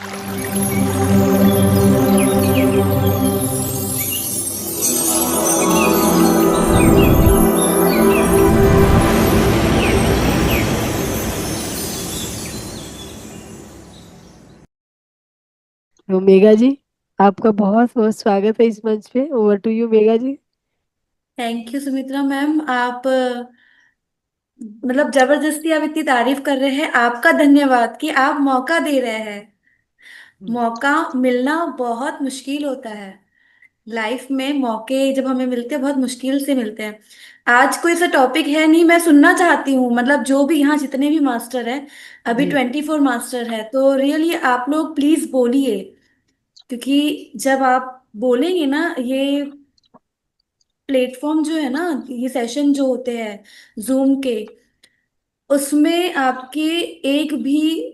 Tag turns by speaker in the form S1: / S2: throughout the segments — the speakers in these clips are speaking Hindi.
S1: तो मेघा जी, आपका बहुत बहुत स्वागत है इस मंच पे। Over to you Megha ji.
S2: Thank you Sumitra ma'am. आप मतलब जबरदस्ती आप इतनी तारीफ कर रहे हैं, आपका धन्यवाद कि आप मौका दे रहे हैं। मौका मिलना बहुत मुश्किल होता है। लाइफ में मौके जब हमें मिलते हैं बहुत मुश्किल से मिलते हैं। आज कोई सा टॉपिक है नहीं, मैं सुनना चाहती हूँ। मतलब जो भी यहाँ जितने भी मास्टर हैं, अभी
S1: जी।
S2: 24 मास्टर है, तो रियली आप लोग प्लीज बोलिए। क्योंकि जब आप बोलेंगे ना, ये प्लेटफॉर्म जो है ना, ये सेशन जो होते हैं जूम के, उसमें आपके एक भी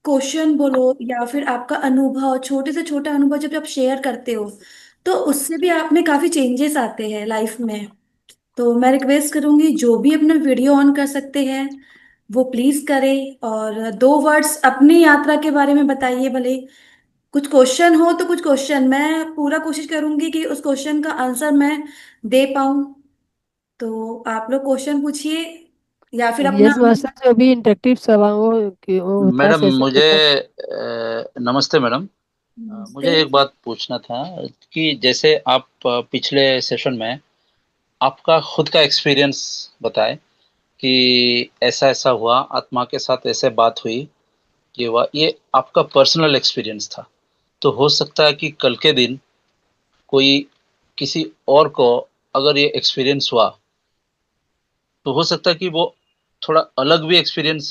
S2: क्वेश्चन बोलो या फिर आपका अनुभव, छोटे से छोटा अनुभव जब आप शेयर करते हो, तो उससे भी आप में काफी चेंजेस आते हैं लाइफ में। तो मैं रिक्वेस्ट करूंगी, जो भी अपना वीडियो ऑन कर सकते हैं वो प्लीज करें, और दो वर्ड्स अपनी यात्रा के बारे में बताइए। भले कुछ क्वेश्चन हो तो कुछ क्वेश्चन, मैं पूरा कोशिश करूंगी कि उस क्वेश्चन का आंसर मैं दे पाऊं। तो आप लोग क्वेश्चन पूछिए या फिर अपना।
S1: यस मास्टर, जो भी इंटरेक्टिव सवालों वो होता है
S3: मैडम
S1: सेशन
S3: मुझे
S1: होता है।
S3: नमस्ते मैडम।
S2: नमस्ते।
S3: मुझे एक बात पूछना था कि जैसे आप पिछले सेशन में आपका खुद का एक्सपीरियंस बताए कि ऐसा ऐसा हुआ, आत्मा के साथ ऐसे बात हुई, ये हुआ, ये आपका पर्सनल एक्सपीरियंस था। तो हो सकता है कि कल के दिन कोई किसी और को अगर ये एक्सपीरियंस हुआ, तो हो सकता है कि वो थोड़ा अलग भी एक्सपीरियंस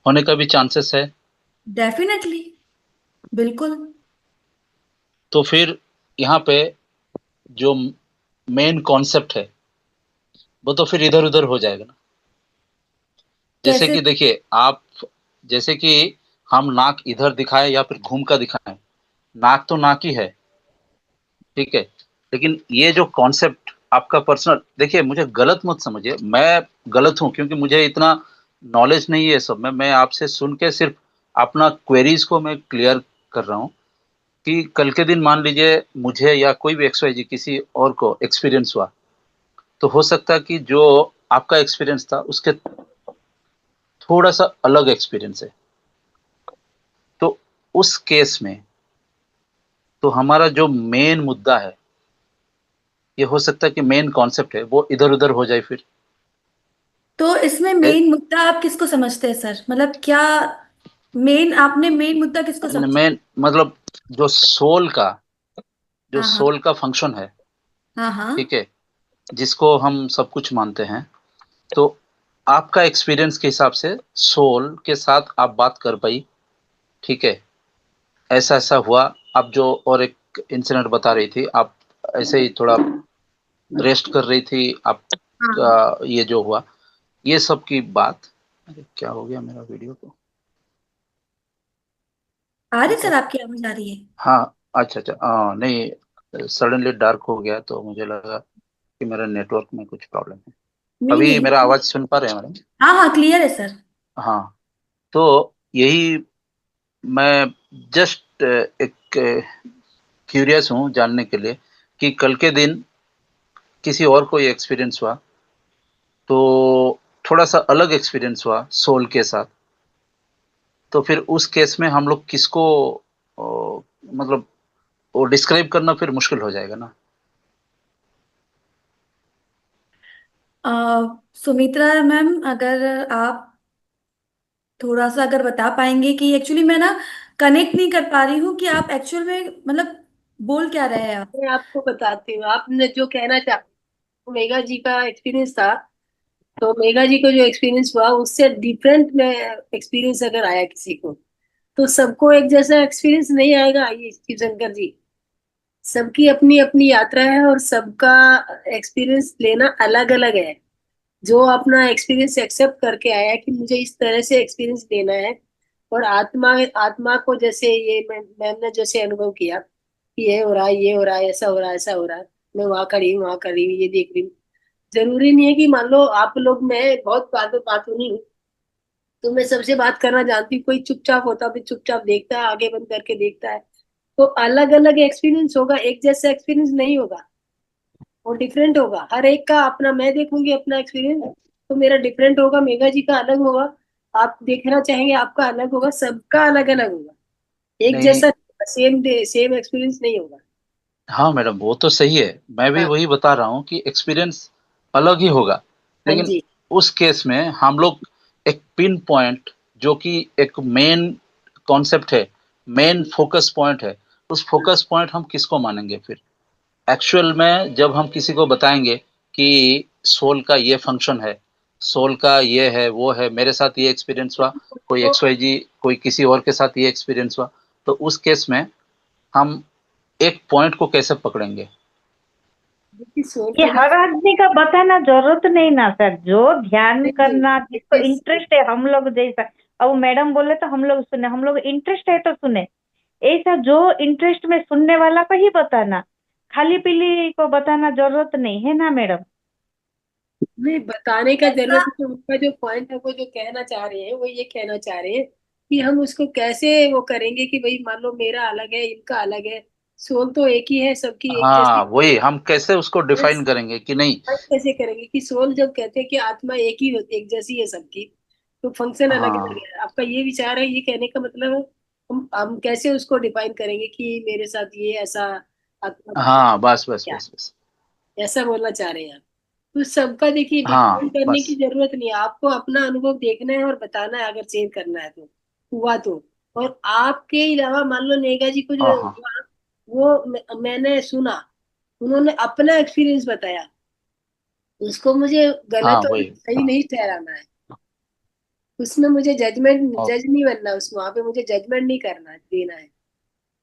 S3: होने का भी चांसेस है।
S2: डेफिनेटली, बिल्कुल।
S3: तो फिर यहाँ पे जो मेन कॉन्सेप्ट है वो तो फिर इधर उधर हो जाएगा ना। जैसे
S2: कैसे?
S3: कि देखिए आप, जैसे कि हम नाक इधर दिखाएं या फिर घूम कर दिखाएं, नाक तो नाक ही है, ठीक है। लेकिन ये जो कॉन्सेप्ट आपका पर्सनल, देखिए मुझे गलत मत समझिए, मैं गलत हूं क्योंकि मुझे इतना नॉलेज नहीं है सब में। मैं आपसे सुन के सिर्फ अपना क्वेरीज को मैं क्लियर कर रहा हूँ कि कल के दिन मान लीजिए मुझे या कोई भी एक्स वाई जी किसी और को एक्सपीरियंस हुआ, तो हो सकता है कि जो आपका एक्सपीरियंस था उसके थोड़ा सा अलग एक्सपीरियंस है। तो उस केस में तो हमारा जो मेन मुद्दा है, ये हो सकता है कि मेन कॉन्सेप्ट है वो इधर उधर हो जाए फिर।
S2: तो इसमें मेन मुद्दा आप किसको समझते हैं सर? मतलब क्या मेन, आपने मेन मुद्दा किसको समझा?
S3: मेन मतलब जो सोल का, जो
S2: हाँ हाँ।
S3: सोल का फंक्शन है,
S2: हाँ हाँ।
S3: ठीक है, जिसको हम सब कुछ मानते हैं। तो आपका एक्सपीरियंस के हिसाब से सोल के साथ आप बात कर पाई, ठीक है, ऐसा ऐसा हुआ। आप जो और एक इंसिडेंट बता रही थी, आप ऐसे ही थोड़ा रेस्ट कर रही थी
S2: हाँ,
S3: आपका, ये जो हुआ, ये सब की बात। अरे क्या हो गया मेरा वीडियो को?
S2: आ रही
S3: मतलब
S2: सर, आपकी आवाज आ रही है?
S3: हाँ, अच्छा अच्छा, हाँ नहीं, सडनली डार्क हो गया तो मुझे लगा कि मेरा नेटवर्क में कुछ प्रॉब्लम है।
S2: नहीं
S3: अभी मेरा
S2: नहीं।
S3: आवाज सुन पा रहे हैं मैडम?
S2: हाँ हाँ, क्लियर है सर।
S3: हाँ, तो यही मैं जस्ट एक क्यूरियस हूँ जानने के लिए कि कल के दिन किसी और को ये एक्सपीरियंस हुआ, तो थोड़ा सा अलग एक्सपीरियंस हुआ सोल के साथ, तो फिर उस केस में हम लोग किसको मतलब वो डिस्क्राइब करना फिर मुश्किल हो जाएगा ना।
S2: अ, सुमित्रा मैम, अगर आप थोड़ा सा अगर बता पाएंगे कि एक्चुअली मैं ना कनेक्ट नहीं कर पा रही हूँ कि आप एक्चुअल में मतलब बोल क्या रहे हैं आप।
S4: मैं आपको बताती हूँ, आपने जो कहना चाह, मेघा जी का एक्सपीरियंस था, तो मेघा जी को जो एक्सपीरियंस हुआ उससे डिफरेंट में एक्सपीरियंस अगर आया किसी को, तो सबको एक जैसा एक्सपीरियंस नहीं आएगा। ये शिव शंकर जी, सबकी अपनी अपनी यात्रा है और सबका एक्सपीरियंस लेना अलग अलग है। जो अपना एक्सपीरियंस एक्सेप्ट करके आया कि मुझे इस तरह से एक्सपीरियंस लेना है, और आत्मा आत्मा को जैसे ये मैम ने जैसे अनुभव किया कि ये हो रहा है, ये हो रहा है, ऐसा हो रहा है, ऐसा हो रहा है, मैं वहां खड़ी हूँ, वहां खड़ी हूँ, ये देख रही हूँ। जरूरी नहीं है कि मान लो आप लोग, मैं बहुत बात बात नहीं हूँ, तो मैं सबसे बात करना जानती हूँ, कोई चुपचाप होता भी चुपचाप देखता है, आगे बंद करके देखता है। तो अलग अलग एक्सपीरियंस होगा, एक जैसा एक्सपीरियंस नहीं होगा, वो डिफरेंट होगा हर एक का अपना। मैं देखूंगी अपना एक्सपीरियंस तो मेरा डिफरेंट होगा, मेघा जी का अलग होगा, आप देखना चाहेंगे आपका अलग होगा, सबका अलग अलग होगा, एक
S3: नहीं,
S4: जैसा सेम डे सेम एक्सपीरियंस नहीं होगा।
S3: हाँ मैडम वो तो सही है, मैं भी
S4: हाँ।
S3: वही बता रहा हूँ कि एक्सपीरियंस अलग ही होगा।
S4: हाँ
S3: लेकिन
S4: जी।
S3: उस केस में हम लोग एक पिन पॉइंट, जो कि एक मेन कॉन्सेप्ट है, मेन फोकस पॉइंट है, उस फोकस पॉइंट हम किसको मानेंगे फिर? एक्चुअल में जब हम किसी को बताएंगे कि सोल का ये फंक्शन है, सोल का ये है वो है, मेरे साथ ये एक्सपीरियंस हुआ, कोई
S4: तो
S3: एक्स वाई जी, कोई किसी और के साथ ये एक्सपीरियंस हुआ, तो उस केस में हम एक पॉइंट को कैसे पकड़ेंगे?
S4: देखिए सोल
S5: ये
S4: का
S5: हर आदमी का बताना जरूरत नहीं ना सर, जो ध्यान
S4: नहीं,
S5: करना जिसको
S4: देखिए,
S5: इंटरेस्ट है, हम लोग जैसा, अब मैडम बोले तो हम लोग सुने, हम लोग इंटरेस्ट है तो सुने, ऐसा जो इंटरेस्ट में सुनने वाला को ही बताना, खाली पीली को बताना जरूरत नहीं है ना मैडम।
S4: नहीं बताने का
S2: ऐसा
S4: जरूरत है, तो उनका जो पॉइंट है वो जो कहना चाह रहे हैं वो ये कहना चाह रहे हैं कि हम उसको कैसे वो करेंगे कि भाई मान लो मेरा अलग है इनका अलग है, सोल तो एक ही है सबकी एक
S3: हाँ
S4: जैसी।
S3: वही, हम कैसे उसको डिफाइन करेंगे कि नहीं?
S4: हम कैसे करेंगे कि सोल जब कहते हैं कि आत्मा एक ही होती एक जैसी है सबकी, तो फंक्शन अलग अलग
S3: हाँ
S4: है, आपका ये विचार है, ये कहने का मतलब है हम कैसे उसको डिफाइन करेंगे कि मेरे साथ ये ऐसा आत्मा बना
S3: हाँ, बस बस
S4: क्या,
S3: बस बस।
S4: ऐसा बोलना चाह रहे हैं आप? तो सबका देखिए डिफाइन
S3: हाँ
S4: करने की
S3: बस।
S4: जरूरत नहीं है, आपको अपना अनुभव देखना है और बताना है, अगर चेंज करना है तो हुआ तो। और आपके अलावा मान लो नेगा जी को
S3: हाँ
S4: जो
S3: हाँ
S4: हुआ वो मैंने सुना, उन्होंने अपना एक्सपीरियंस बताया, उसको मुझे
S3: हाँ
S4: गलत और
S3: वही।
S4: सही
S3: हाँ
S4: नहीं ठहराना है, उसमें मुझे जजमेंट
S3: ओ-
S4: जज नहीं बनना, उस वहां पे मुझे जजमेंट नहीं करना देना है।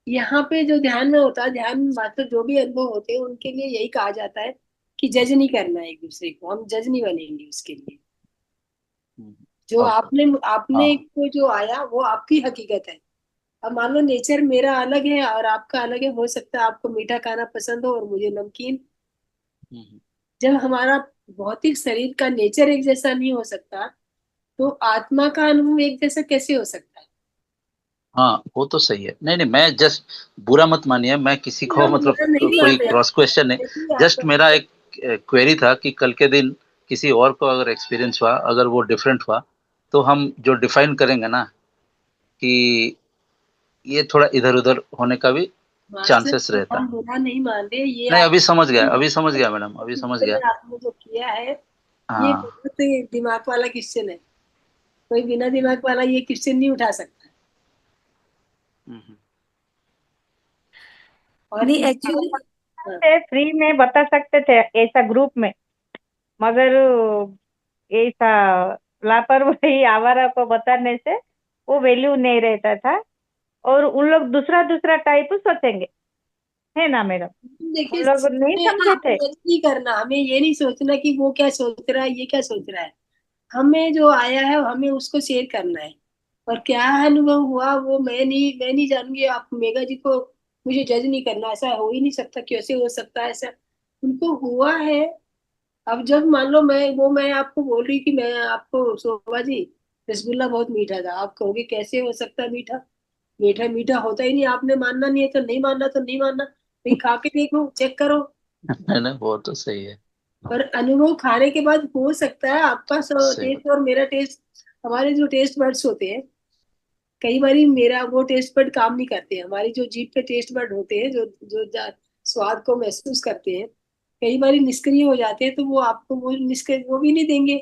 S4: यहाँ पे जो ध्यान में होता है, ध्यान में मात्र जो भी अनुभव होते हैं उनके लिए यही कहा जाता है कि जज नहीं करना है एक दूसरे को, हम जज नहीं बनेंगे उसके लिए।
S3: हम्म,
S4: जो
S3: ओके।
S4: आपने आपने
S3: हाँ
S4: को जो आया वो आपकी हकीकत है। अब मान लो नेचर मेरा अलग है और आपका अलग है, हो सकता है आपको मीठा खाना पसंद हो और मुझे नमकीन।
S3: हम्म,
S4: जब हमारा भौतिक शरीर का नेचर एक जैसा नहीं हो सकता, तो आत्मा का अनुभव एक जैसा कैसे हो सकता है?
S3: हाँ वो तो सही है। नहीं नहीं, मैं जस्ट, बुरा मत मानिए, मैं किसी को
S4: हम
S3: मतलब
S4: बुरा नहीं
S3: कोई
S4: मान रहे
S3: क्रॉस क्वेश्चन नहीं,
S4: देखिए
S3: जस्ट
S4: आपका।
S3: मेरा एक क्वेरी था कि कल के दिन किसी और को अगर एक्सपीरियंस हुआ, अगर वो डिफरेंट हुआ, तो हम जो डिफाइन करेंगे ना कि ये थोड़ा इधर उधर होने का भी
S4: मास्टर,
S3: चांसेस रहता
S4: हम
S3: है।
S4: बुरा नहीं मान रहे, ये
S3: नहीं,
S4: आप
S3: अभी समझ गया, अभी समझ गया मैडम, अभी समझ गया।
S4: क्वेश्चन आपने जो किया है ये
S3: हाँ।
S4: बहुत दिमाग वाला क्वेश्चन है, कोई बिना दिमाग वाला ये क्वेश्चन नहीं उठा सकता।
S3: हम्म,
S4: और
S2: नहीं
S4: इस
S2: एक्चुअली
S5: फ्री में बता सकते थे ऐसा ग्रुप में, मगर ऐसा लापरवाही आवारा को बताने से वो वैल्यू नहीं रहता था, और उन लोग दूसरा दूसरा टाइप सोचेंगे, है ना मैडम,
S4: देखिए
S5: उन लोग नहीं
S4: हमें ना
S5: समझे थे।
S4: जज नहीं करना, हमें ये नहीं सोचना कि वो क्या सोच रहा है ये क्या सोच रहा है, हमें जो आया है हमें उसको शेयर करना है। और क्या अनुभव हुआ वो मैं नहीं जानूंगी, आप मेगा जी को मुझे जज नहीं करना, ऐसा हो ही नहीं सकता, कैसे हो सकता है ऐसा, उनको हुआ है। अब जब मान लो मैं आपको बोल रही कि मैं आपको शोभा जी रसगुल्ला बहुत मीठा था, आप कहोगे कैसे हो सकता है मीठा, मीठा मीठा होता ही नहीं, आपने मानना नहीं है तो नहीं मानना, तो नहीं मानना भाई, खा के देखो चेक करो।
S3: नहीं नहीं वो तो सही है।
S4: और अनुभव खाने के बाद हो सकता है आपका
S3: सही बात।
S4: टेस्ट और मेरा टेस्ट, हमारे जो टेस्ट बड्स होते हैं, कई बारी मेरा वो टेस्ट बड काम नहीं करते हैं, हमारी जो जीभ पे टेस्ट बड होते हैं जो जो स्वाद को महसूस करते हैं, कई बारी निष्क्रिय हो जाते हैं, तो वो आपको वो निष्क्रिय वो भी नहीं देंगे।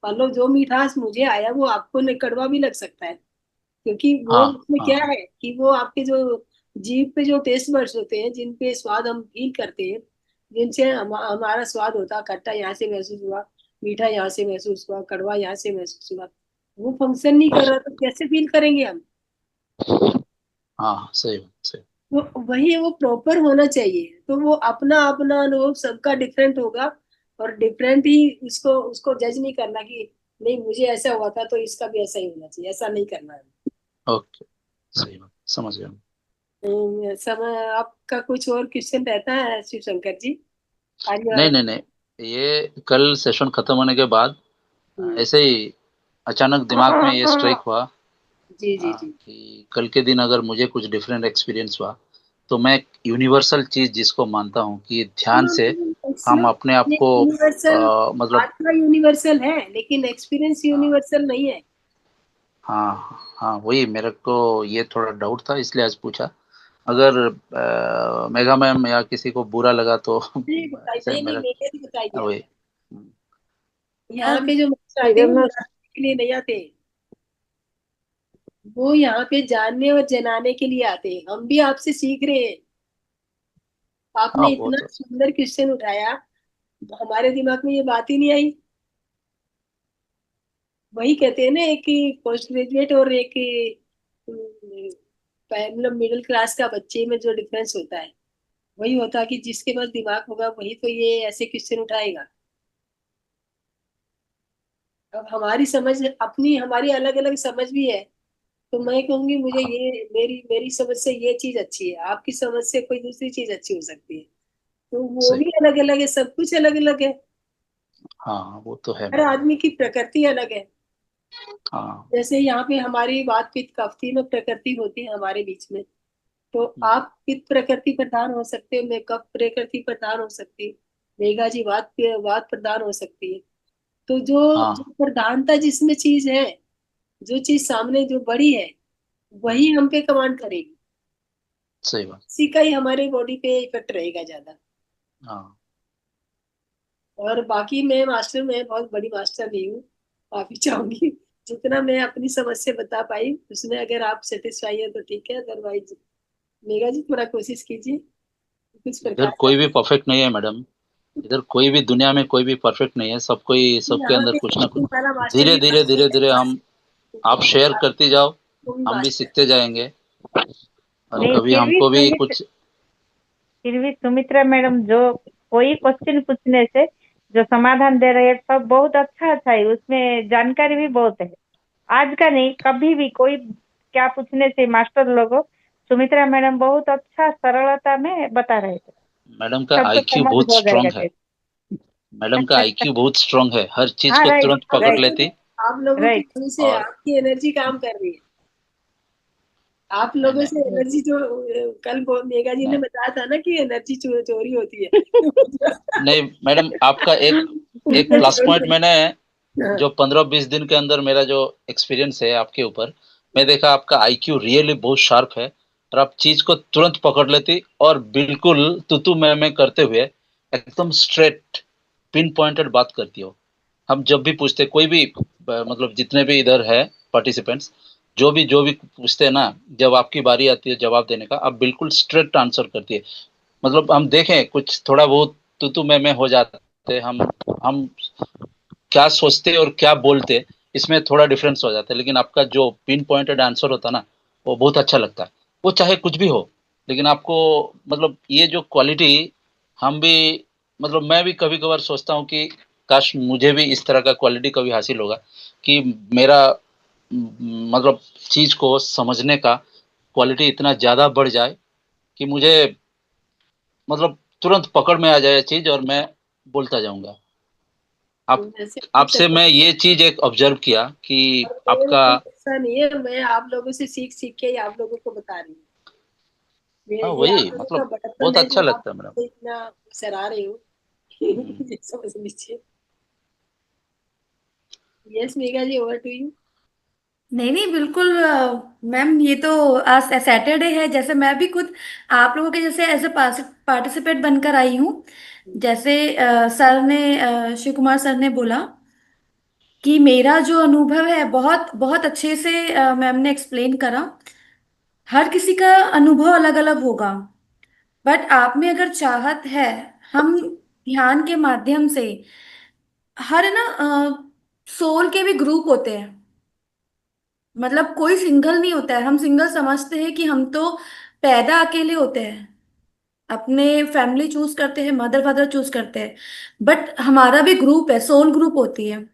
S4: मान लो जो मिठास मुझे आया वो आपको कड़वा भी लग सकता है, क्योंकि वो
S3: हाँ
S4: उसमें
S3: हाँ
S4: क्या
S3: हाँ।
S4: है कि वो आपके जो जीभ पे जो टेस्ट बड्स होते हैं जिन पे स्वाद हम फील करते हैं, जिनसे हमारा स्वाद होता है, खट्टा यहाँ से महसूस हुआ, मीठा यहाँ से महसूस हुआ, कड़वा यहाँ से महसूस हुआ, वो फंक्शन नहीं कर रहा तो कैसे फील करेंगे हम?
S3: हाँ हाँ, सही बात, सही।
S4: तो वही वो प्रॉपर होना चाहिए, तो वो अपना अपना अनुभव सबका डिफरेंट होगा, और डिफरेंट ही उसको उसको जज नहीं करना कि नहीं मुझे ऐसा हुआ था तो इसका भी ऐसा ही होना चाहिए, ऐसा नहीं करना है।
S3: ओके, सही बात, समझ गया।
S4: समय आपका कुछ और क्वेश्चन रहता है शिव शंकर जी? आज
S3: नहीं नहीं नहीं, ये कल सेशन खत्म होने के बाद
S4: हम्म,
S3: ऐसे ही अचानक दिमाग में ये स्ट्राइक हुआ
S4: जी जी जी।
S3: कि कल के दिन अगर मुझे कुछ डिफरेंट एक्सपीरियंस हुआ तो मैं यूनिवर्सल चीज जिसको मानता हूँ कि ध्यान से हम अपने आप
S4: ये
S3: को
S4: यूनिवर्सल,
S3: मतलब
S4: आत्मा यूनिवर्सल है लेकिन एक्सपीरियंस
S3: हाँ
S4: यूनिवर्सल नहीं है।
S3: हाँ हाँ, वही मेरे को ये थोड़ा डाउट था इसलिए आज पूछा। अगर मेगा मैम या किसी को बुरा लगा तो
S4: नहीं बताइए,
S3: ऐसे
S4: नहीं नहीं,
S3: मेरा
S4: मैंने भी बताई दिया।
S3: वही।
S4: यहाँ पे जो मास्टर आते हैं वो मारने के लिए नहीं आते, वो यहाँ पे जानने और जनाने के लिए आते हैं। हम भी आपसे सीख रहे हैं।
S3: हाँ
S4: आपने
S3: वो
S4: इतना
S3: तो
S4: सुंदर क्वेश्चन उठाया, हमारे दिमाग में ये बात ही नहीं आई। वही कहते हैं ना, एक पोस्ट ग्रेजुएट और एक मतलब मिडिल क्लास का बच्चे में जो डिफरेंस होता है, वही होता है कि जिसके पास दिमाग होगा वही तो ये ऐसे क्वेश्चन उठाएगा। अब हमारी समझ अपनी, हमारी अलग अलग समझ भी है। तो मैं कहूंगी मुझे
S3: हाँ
S4: ये मेरी समझ से ये चीज अच्छी है, आपकी समझ से कोई दूसरी चीज अच्छी हो सकती है। तो वो
S3: सही।
S4: भी अलग अलग है, सब कुछ अलग अलग है।
S3: हाँ वो तो है
S4: हर
S3: मैडम।
S4: आदमी की प्रकृति अलग है।
S3: हाँ।
S4: जैसे यहाँ पे हमारी बात पित्त कफती में प्रकृति होती है हमारे बीच में, तो
S3: हम्म,
S4: आप पित्त प्रकृति प्रधान हो सकते हो, मैं कफ प्रकृति प्रधान हो सकती हूँ, मेघा जी वात वात प्रधान हो सकती है। तो जो
S3: हाँ
S4: प्रधानता जिसमें चीज है, जो चीज सामने जो बड़ी है,
S3: हम्म,
S4: वही हम पे कमांड करेगी।
S3: सही बात।
S4: इसी का ही हमारे बॉडी पे इफेक्ट रहेगा ज्यादा।
S3: हाँ
S4: और बाकी मैं मास्टर में बहुत बड़ी मास्टर नहीं हूँ, काफी चाहूंगी जितना मैं अपनी समझ से बता पाई उसमें अगर आप सेटिस्फाई है तो ठीक है, अदरवाइज मेगा जी थोड़ा कोशिश कीजिए कुछ
S3: इधर
S4: प्रकार
S3: कोई भी
S4: का।
S3: परफेक्ट नहीं है मैडम। इधर कोई भी दुनिया में कोई भी परफेक्ट नहीं है, सब कोई सबके
S4: यहाँ
S3: अंदर
S4: पे
S3: कुछ ना कुछ।
S4: हमारा मास्टर
S3: धीरे
S4: भी
S3: धीरे धीरे धीरे हम आप शेयर करती जाओ,
S4: वो भी
S3: हम भी
S4: मास्टर।
S3: सीखते जाएंगे और
S5: नहीं,
S3: कभी हमको भी कुछ।
S5: फिर भी सुमित्रा मैडम जो कोई क्वेश्चन पूछने से जो समाधान दे रहे हैं सब बहुत अच्छा अच्छा है, उसमें जानकारी भी बहुत है। आज का नहीं, कभी भी कोई क्या पूछने से मास्टर लोगों, सुमित्रा मैडम बहुत अच्छा सरलता में बता रहे थे,
S3: मैडम का
S5: सबको
S3: आईक्यू
S5: समझ
S3: बहुत
S5: हो जाएगा
S3: स्ट्रांग है।
S5: जैसे।
S3: मैडम का आईक्यू बहुत स्ट्रांग है, हर चीज
S5: हाँ,
S3: को
S5: राइट
S3: तुरंत पकड़
S5: राइट
S3: लेती।
S4: आप लोगों की
S5: राइट।
S4: वजह से
S3: और
S4: आपकी एनर्जी काम कर रही है। आप
S3: नहीं
S4: लोगों
S3: नहीं
S4: से एनर्जी जो कल मेगा जी ने
S3: नहीं
S4: बताया था ना कि एनर्जी चोरी होती है
S3: नहीं मैडम, आपका एक एक प्लस पॉइंट मैंने
S4: हाँ,
S3: जो 15-20 दिन के अंदर मेरा जो एक्सपीरियंस है आपके ऊपर, मैं देखा आपका आईक्यू रियली बहुत शार्प है और आप चीज को तुरंत पकड़ लेती और बिल्कुल तुतु मैं करते हुए एकदम स्ट्रेट पिन पॉइंटेड बात करती हो। हम जब भी पूछते कोई भी मतलब जितने भी इधर है पार्टिसिपेंट्स, जो भी पूछते हैं ना, जब आपकी बारी आती है जवाब देने का, आप बिल्कुल स्ट्रेट आंसर करती है। मतलब हम देखें कुछ थोड़ा बहुत तू मैं हो जाते, हम क्या सोचते और क्या बोलते, इसमें थोड़ा डिफरेंस हो जाता है, लेकिन आपका जो पिन पॉइंटेड आंसर होता है ना, वो बहुत अच्छा लगता है। वो चाहे कुछ भी हो, लेकिन आपको मतलब ये जो क्वालिटी हम भी मतलब मैं भी कभी कभार सोचता हूँ कि काश मुझे भी इस तरह का क्वालिटी कभी हासिल होगा कि मेरा मतलब चीज को समझने का क्वालिटी इतना ज्यादा बढ़ जाए कि मुझे मतलब तुरंत पकड़ में आ जाए चीज और मैं बोलता जाऊंगा। आप
S4: वैसे कुछ
S3: आपसे मैं ये चीज एक ऑब्जर्व किया कि
S4: मेरे
S3: आपका।
S4: को ऐसा नहीं है, मैं आप लोगों से सीख सीख के ही आप लोगों को बता रही हूँ।
S3: हाँ
S4: ये
S3: वही
S4: आप लोगों का
S3: मतलब
S4: बड़प्पन
S3: बहुत
S4: है
S3: अच्छा
S4: जो आप
S3: लगता है मैडम।
S4: इतना सराह रहे हो
S3: हम्म,
S4: ये समझ लीजिए। Yes Megha ji, over to you. नहीं नहीं बिल्कुल मैम, ये तो आज सैटरडे है, जैसे मैं भी खुद आप लोगों के जैसे एज ए पार्टिसिपेट बनकर आई हूँ। जैसे सर ने शिव कुमार सर ने बोला कि मेरा जो अनुभव है बहुत बहुत अच्छे से मैम ने एक्सप्लेन करा। हर किसी का अनुभव अलग अलग होगा, बट आप में अगर चाहत है, हम ध्यान के माध्यम से हर है ना, सोल के भी ग्रुप होते हैं। मतलब कोई सिंगल नहीं होता है, हम सिंगल समझते हैं कि हम तो पैदा अकेले होते हैं, अपने फैमिली चूज करते हैं, मदर फादर चूज करते हैं, बट हमारा भी ग्रुप है, सोल ग्रुप होती है।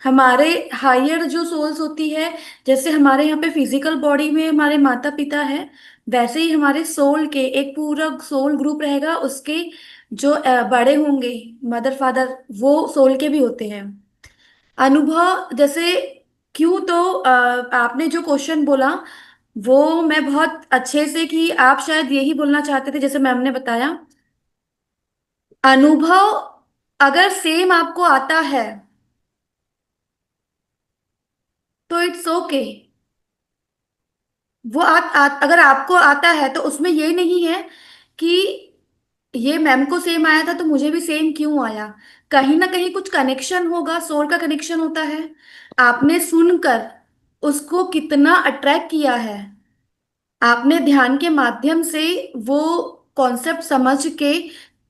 S4: हमारे हायर जो सोल्स होती है, जैसे हमारे यहाँ पे फिजिकल बॉडी में हमारे माता पिता है, वैसे ही हमारे सोल के एक पूरा सोल ग्रुप रहेगा, उसके जो बड़े होंगे मदर फादर, वो सोल के भी होते हैं। अनुभव जैसे
S2: क्यों तो आपने जो क्वेश्चन बोला वो मैं बहुत अच्छे से, कि आप शायद यही बोलना चाहते थे जैसे मैम ने बताया। अनुभव अगर सेम आपको आता है तो इट्स ओके। वो अगर आपको आता है तो उसमें ये नहीं है कि ये मैम को सेम आया था तो मुझे भी सेम क्यों आया। कहीं ना कहीं कुछ कनेक्शन होगा, सोल का कनेक्शन होता है। आपने सुनकर उसको कितना अट्रैक्ट किया है, आपने ध्यान के माध्यम से वो कॉन्सेप्ट समझ के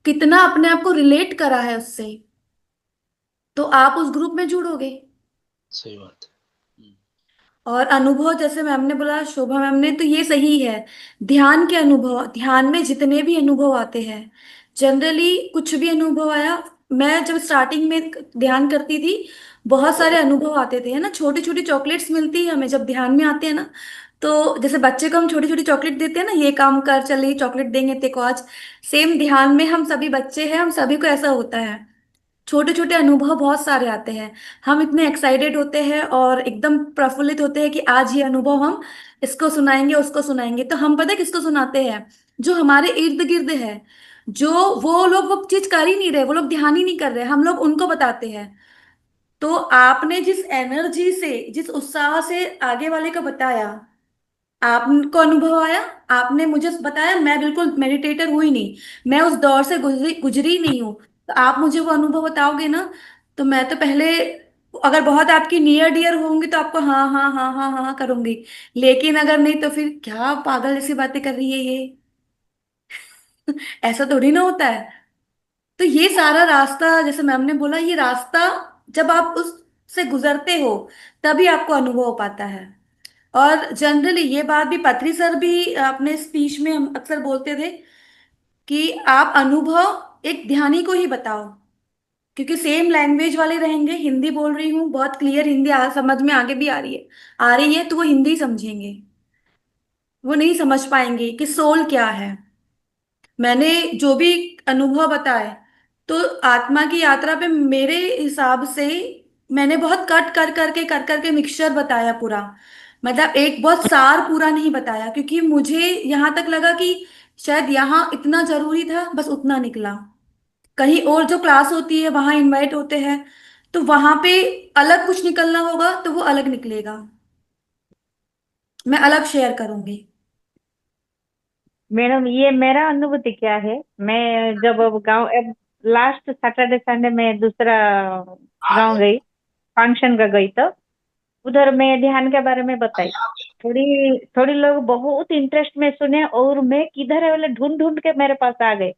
S2: कितना अपने आप को रिलेट करा है उससे, तो आप उस ग्रुप में जुड़ोगे।
S3: सही बात है।
S2: और अनुभव जैसे मैम ने बोला, शोभा मैम ने, तो ये सही है। ध्यान के अनुभव, ध्यान में जितने भी अनुभव आते हैं, जनरली कुछ भी अनुभव आया, मैं जब स्टार्टिंग में ध्यान करती थी बहुत सारे अनुभव आते थे, है ना। छोटी छोटी चॉकलेट्स मिलती है हमें जब ध्यान में आते हैं ना। तो जैसे बच्चे को हम छोटी छोटी चॉकलेट देते हैं ना, ये काम कर, चल ये चॉकलेट देंगे तेरे को आज। सेम ध्यान में हम सभी बच्चे हैं, हम सभी को ऐसा होता है। छोटे छोटे अनुभव बहुत सारे आते हैं। हम इतने एक्साइटेड होते हैं और एकदम प्रफुल्लित होते हैं कि आज ये अनुभव हम इसको सुनाएंगे, उसको सुनाएंगे। तो हम पता है किसको सुनाते हैं? जो हमारे इर्द गिर्द है, जो वो लोग वो चीज कर ही नहीं रहे, वो लोग ध्यान ही नहीं कर रहे, हम लोग उनको बताते हैं। तो आपने जिस एनर्जी से, जिस उत्साह से आगे वाले को बताया, आपको अनुभव आया, आपने मुझे बताया, मैं बिल्कुल मेडिटेटर हुई नहीं, मैं उस दौर से गुजरी गुजरी नहीं हूँ। तो आप मुझे वो अनुभव बताओगे ना, तो मैं तो पहले, अगर बहुत आपकी नियर डियर होंगी तो आपको हाँ हाँ हाँ हाँ हाँ हाँ करूंगी। लेकिन अगर नहीं तो फिर क्या पागल जैसी बातें कर रही है ये। ऐसा थोड़ी ना होता है। तो ये सारा रास्ता, जैसे मैम ने बोला, ये रास्ता जब आप उससे गुजरते हो तभी आपको अनुभव हो पाता है। और जनरली ये बात भी पत्री सर भी अपने स्पीच में हम अक्सर बोलते थे कि आप अनुभव एक ध्यानी को ही बताओ, क्योंकि सेम लैंग्वेज वाले रहेंगे। हिंदी बोल रही हूँ, बहुत क्लियर हिंदी समझ में आगे भी आ रही है तो वो हिंदी समझेंगे, वो नहीं समझ पाएंगे कि सोल क्या है। मैंने जो भी अनुभव बताए, तो आत्मा की यात्रा पे मेरे हिसाब से मैंने बहुत कट कर करके मिक्सचर बताया पूरा। मतलब एक बहुत सार पूरा नहीं बताया, क्योंकि मुझे यहाँ तक लगा कि शायद यहाँ इतना जरूरी था, बस उतना निकला। कहीं और जो क्लास होती है वहां इनवाइट होते हैं, तो वहां पे अलग कुछ निकलना होगा तो वो अलग निकलेगा, मैं अलग शेयर करूंगी।
S5: मैडम ये मेरा अनुभूति क्या है। मैं जब अब गांव, अब लास्ट सैटरडे संडे में दूसरा गांव गई, फंक्शन का गई, तो उधर मैं ध्यान के बारे में बताई। थोड़ी थोड़ी लोग बहुत इंटरेस्ट में सुने और मैं किधर है बोले ढूंढ ढूंढ के मेरे पास आ गए।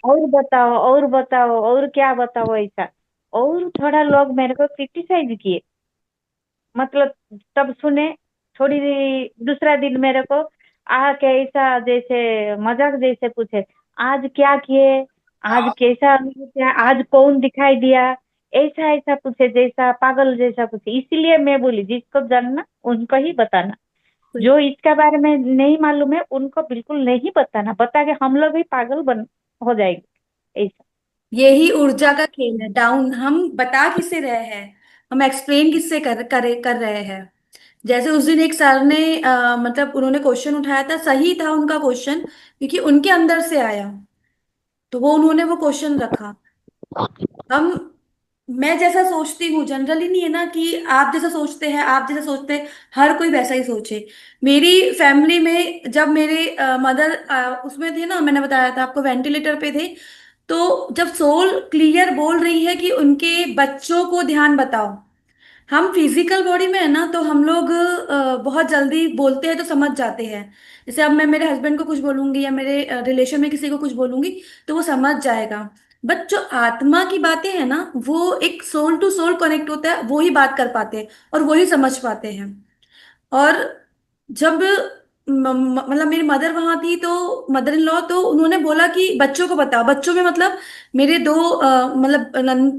S5: और बताओ और बताओ और क्या बताओ ऐसा। और थोड़ा लोग मेरे को क्रिटिसाइज किए, मतलब तब सुने। थोड़ी दूसरा दिन मेरे को कैसा जैसे मजाक जैसे पूछे, आज क्या किए, आज कैसा अनुभव है, आज कौन दिखाई दिया, ऐसा ऐसा पूछे, जैसा पागल जैसा पूछे। इसीलिए मैं बोली जिसको जानना उनको ही बताना, जो इसके बारे में नहीं मालूम है उनको बिल्कुल नहीं बताना, बता के हम लोग ही पागल बन हो जाएंगे ऐसा।
S2: यही ऊर्जा का खेल है। डाउन हम बता किससे रहे हैं, हम एक्सप्लेन किससे कर रहे हैं। जैसे उस दिन एक सर ने मतलब उन्होंने क्वेश्चन उठाया था, सही था उनका क्वेश्चन, क्योंकि उनके अंदर से आया, तो वो उन्होंने वो क्वेश्चन रखा। हम, मैं जैसा सोचती हूँ जनरली नहीं है ना कि आप जैसा सोचते हैं, आप जैसा सोचते हैं हर कोई वैसा ही सोचे। मेरी फैमिली में जब मेरे मदर उसमें थे ना, मैंने बताया था आपको, वेंटिलेटर पे थे। तो जब सोल क्लियर बोल रही है कि उनके बच्चों को ध्यान बताओ, हम फिजिकल बॉडी में है ना, तो हम लोग बहुत जल्दी बोलते हैं तो समझ जाते हैं। जैसे अब मैं मेरे हस्बैंड को कुछ बोलूंगी या मेरे रिलेशन में किसी को कुछ बोलूंगी तो वो समझ जाएगा। बट जो आत्मा की बातें हैं ना, वो एक सोल टू सोल कनेक्ट होता है, वो ही बात कर पाते हैं और वो ही समझ पाते हैं। और जब मतलब मेरी मदर वहां थी, तो मदर इन लॉ, तो उन्होंने बोला कि बच्चों को बताओ। बच्चों में मतलब मेरे दो मतलब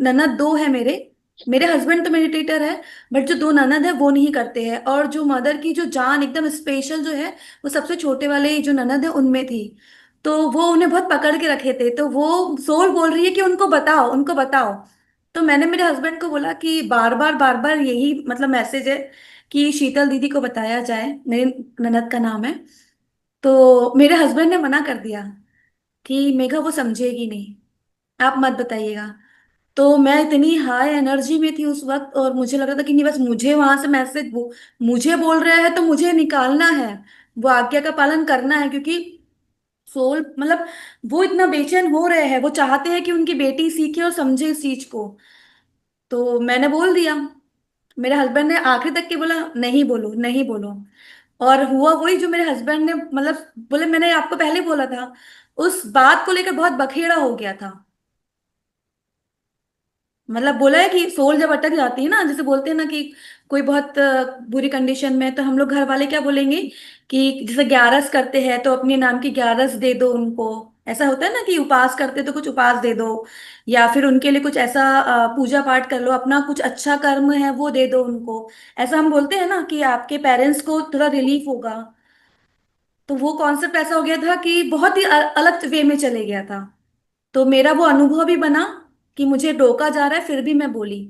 S2: ननद दो है मेरे। मेरे हस्बैंड तो मेडिटेटर है, बट जो दो ननद है वो नहीं करते हैं। और जो मदर की जो जान एकदम स्पेशल जो है, वो सबसे छोटे वाले जो ननद है उनमें थी। तो वो उन्हें बहुत पकड़ के रखे थे, तो वो सोल बोल रही है कि उनको बताओ, उनको बताओ। तो मैंने मेरे हस्बैंड को बोला कि बार बार यही मतलब मैसेज है कि शीतल दीदी को बताया जाए, मेरी ननद का नाम है। तो मेरे हस्बैंड ने मना कर दिया कि मेघा वो समझेगी नहीं, आप मत बताइएगा। तो मैं इतनी हाई एनर्जी में थी उस वक्त, और मुझे लग रहा था कि नहीं, बस मुझे वहां से मैसेज, वो मुझे बोल रहा है तो मुझे निकालना है, वो आज्ञा का पालन करना है, क्योंकि सोल मतलब वो इतना बेचैन हो रहे हैं, वो चाहते हैं कि उनकी बेटी सीखे और समझे इस चीज को। तो मैंने बोल दिया। मेरे हस्बैंड ने आखिर तक के बोला नहीं बोलो नहीं बोलो। और हुआ वही जो मेरे हस्बैंड ने मतलब बोले, मैंने आपको पहले बोला था। उस बात को लेकर बहुत बखेड़ा हो गया था। मतलब बोला है कि सोल जब अटक जाती है ना, जैसे बोलते हैं ना कि कोई बहुत बुरी कंडीशन में है, तो हम लोग घर वाले क्या बोलेंगे कि जैसे ग्यारस करते हैं तो अपने नाम की ग्यारस दे दो उनको। ऐसा होता है ना कि उपास करते तो कुछ उपास दे दो, या फिर उनके लिए कुछ ऐसा पूजा पाठ कर लो, अपना कुछ अच्छा कर्म है वो दे दो उनको। ऐसा हम बोलते हैं ना कि आपके पेरेंट्स को थोड़ा रिलीफ होगा। तो वो कॉन्सेप्ट ऐसा हो गया था कि बहुत ही अलग वे में चले गया था। तो मेरा वो अनुभव भी बना कि मुझे टोका जा रहा है फिर भी मैं बोली।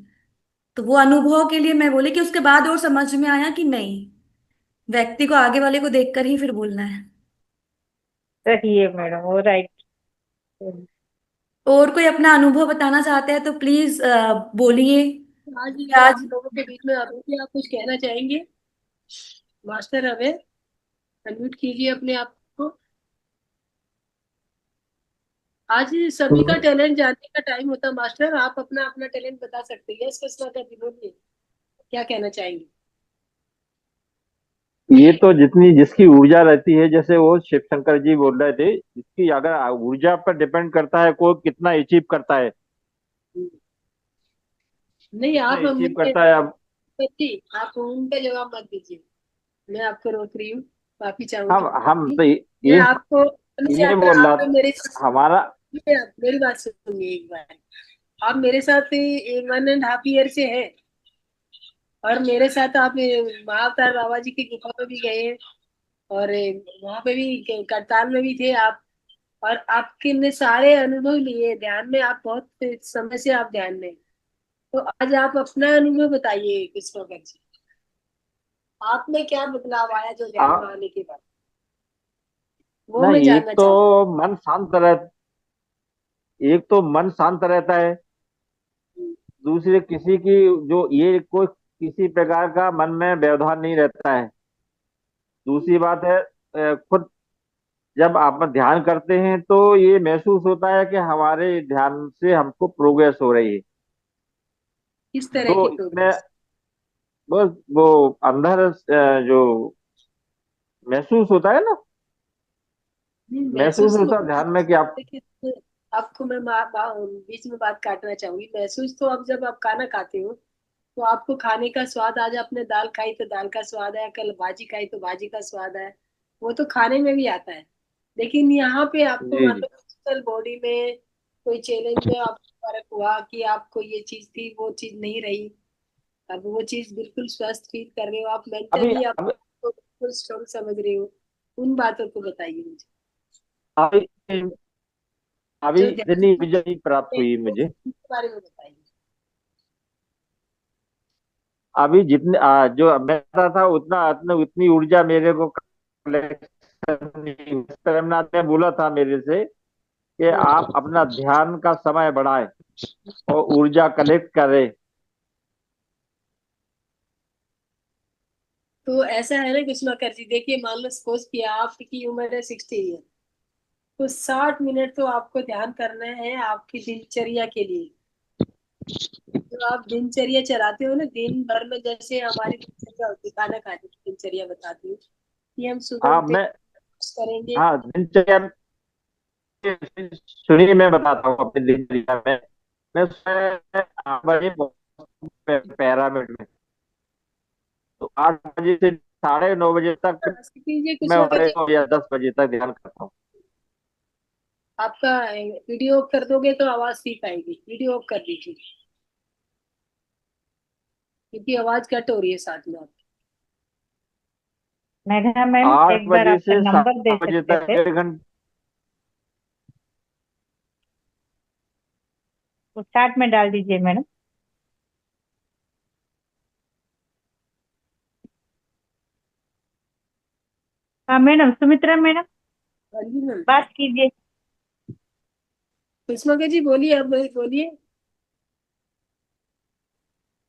S2: तो वो अनुभव के लिए मैं बोली कि उसके बाद और समझ में आया कि नहीं, व्यक्ति को आगे वाले को देखकर ही फिर बोलना है।
S5: सही है मैडम, वो राइट।
S2: और कोई अपना अनुभव बताना चाहते हैं तो प्लीज बोलिए।
S4: आज
S2: कि
S4: ये आप
S2: आज
S4: लोगों के बीच में अभी आप कुछ कहना चाहेंगे? मास्टर अबे, अनम्यूट कीजिए अपने आप को। आज सभी का टैलेंट जानने का टाइम होता है मास्टर, आप अपना अपना टैलेंट बता सकते हैं। यस कृष्णा का बोलिए, क्या कहना चाहेंगे?
S6: ये तो जितनी जिसकी ऊर्जा रहती है, जैसे वो शिव शंकर जी बोल रहे थे, जिसकी अगर ऊर्जा पर डिपेंड करता है कोई कितना अचीव करता है,
S4: नहीं,
S6: कितना
S4: आप
S6: अचीव
S4: मुझे
S6: करता है। अब
S4: बच्ची, आप उनका जवाब मत दीजिए। मैं आपको रोक रही हूँ, माफी
S6: हम
S4: चाहूंगी।
S6: तो
S4: मैं
S6: ये
S4: आपको से
S6: ये
S4: अगर
S6: बोल रहा
S4: आप
S6: था
S4: मेरे
S6: हमारा।
S4: आप मेरी बात सुनिए एक बार। आप मेरे साथ 1.5 ईयर से है, और मेरे साथ आप महाअवतार बाबा जी की गुफा में भी गए हैं, और वहां पे भी करताल में भी थे आप। और आपके ने सारे अनुभव लिए ध्यान में, आप बहुत समय से आप ध्यान में। तो आज आप अपना अनुभव बताइए कृष्णकर जी, आप में क्या बदलाव आया जो
S6: आ,
S4: ध्यान में आने के बाद, वो मैं
S6: नहीं,
S4: जानना चाहूँ।
S6: मन शांत रह एक तो मन शांत रहता है। दूसरे किसी की जो ये कोई किसी प्रकार का मन में व्यवधान नहीं रहता है। दूसरी बात है, खुद जब आप ध्यान करते हैं तो ये महसूस होता है कि हमारे ध्यान से हमको प्रोग्रेस हो रही है।
S4: किस तरह की
S6: तो इसमें
S4: प्रोग्रेस?
S6: बस वो अंदर जो महसूस होता है ना, महसूस
S4: महसूस तो
S6: होता है ध्यान में कि आप।
S4: देखिए, आपको मैं बीच में बात काटना चाहूंगी। महसूस तो अब जब आप खाना खाते हो तो आपको खाने का स्वाद, आज आपने दाल खाई तो दाल का स्वाद है, कल भाजी खाई तो भाजी का स्वाद है, वो तो खाने में भी आता है। लेकिन यहाँ पे आपको
S6: जी
S4: मान
S6: जी।
S4: लो फिजिकल बॉडी में कोई चैलेंज में आपको फर्क हुआ कि आपको ये चीज थी वो चीज नहीं रही, अब वो चीज बिल्कुल स्वस्थ फील कर रहे हो आप,
S6: अभी
S4: मेंटली आप
S6: अभी
S4: बिल्कुल स्ट्रॉन्ग समझ रहे हो, उन बातों को बताइए मुझे
S6: अभी अभी
S4: जो ध्यान
S6: इतनी विजय प्राप्त
S4: है,
S6: हुई
S4: वो
S6: मुझे।
S4: उसके बारे में बताइए।
S6: अभी जितने जो मैं था, उतना उतना उतनी ऊर्जा मेरे को कलेक्शन नहीं। प्रेमनाथ ने बोला था मेरे से कि आप अपना ध्यान का समय बढ़ाएं और ऊर्जा कलेक्ट करें।
S4: तो ऐसा है ना कृष्णाकर जी, देखिए मान लो सपोज किया आपकी उम्र है 60 ईयर, तो 60 मिनट तो आपको ध्यान करना है आपकी दिनचर्या के लिए। जो आप दिनचर्या चलाते हो ना दिन भर में, जैसे हमारी दिनचर्या होती है, खाना खाने की दिनचर्या बताती हूँ कि हम सुबह
S6: हाँ
S4: उठे
S6: मैं
S4: करेंगे।
S6: हाँ दिनचर्या सुनिए, मैं बताता हूँ अपनी दिनचर्या में। मैं सुबह 8 बजे पैरामिड में, तो 8 बजे से 9:30 बजे तक
S4: कीजिए
S6: मैं
S4: कृष्णाकर
S6: वहां
S4: जी,
S6: या 10 बजे तक ध्यान करता हूँ।
S4: आपका वीडियो ऑफ कर दोगे तो आवाज ठीक आएगी, वीडियो ऑफ कर दीजिए क्योंकि आवाज कट हो रही है साथ में आपकी।
S5: मेघा मैम,
S6: आठ
S5: एक बार
S6: बजे
S5: आपका
S6: से
S5: नंबर दे
S6: 7 बजे
S5: सकते
S6: तक
S5: थे?
S6: 1.5 घंटे।
S5: वो चार्ट में डाल दीजिए मैडम। हाँ मैडम, सुमित्रा मैडम,
S4: हाँ जी मैम।
S5: बात कीजिए।
S4: कुसुमा जी बोलिए, अब बोलिए।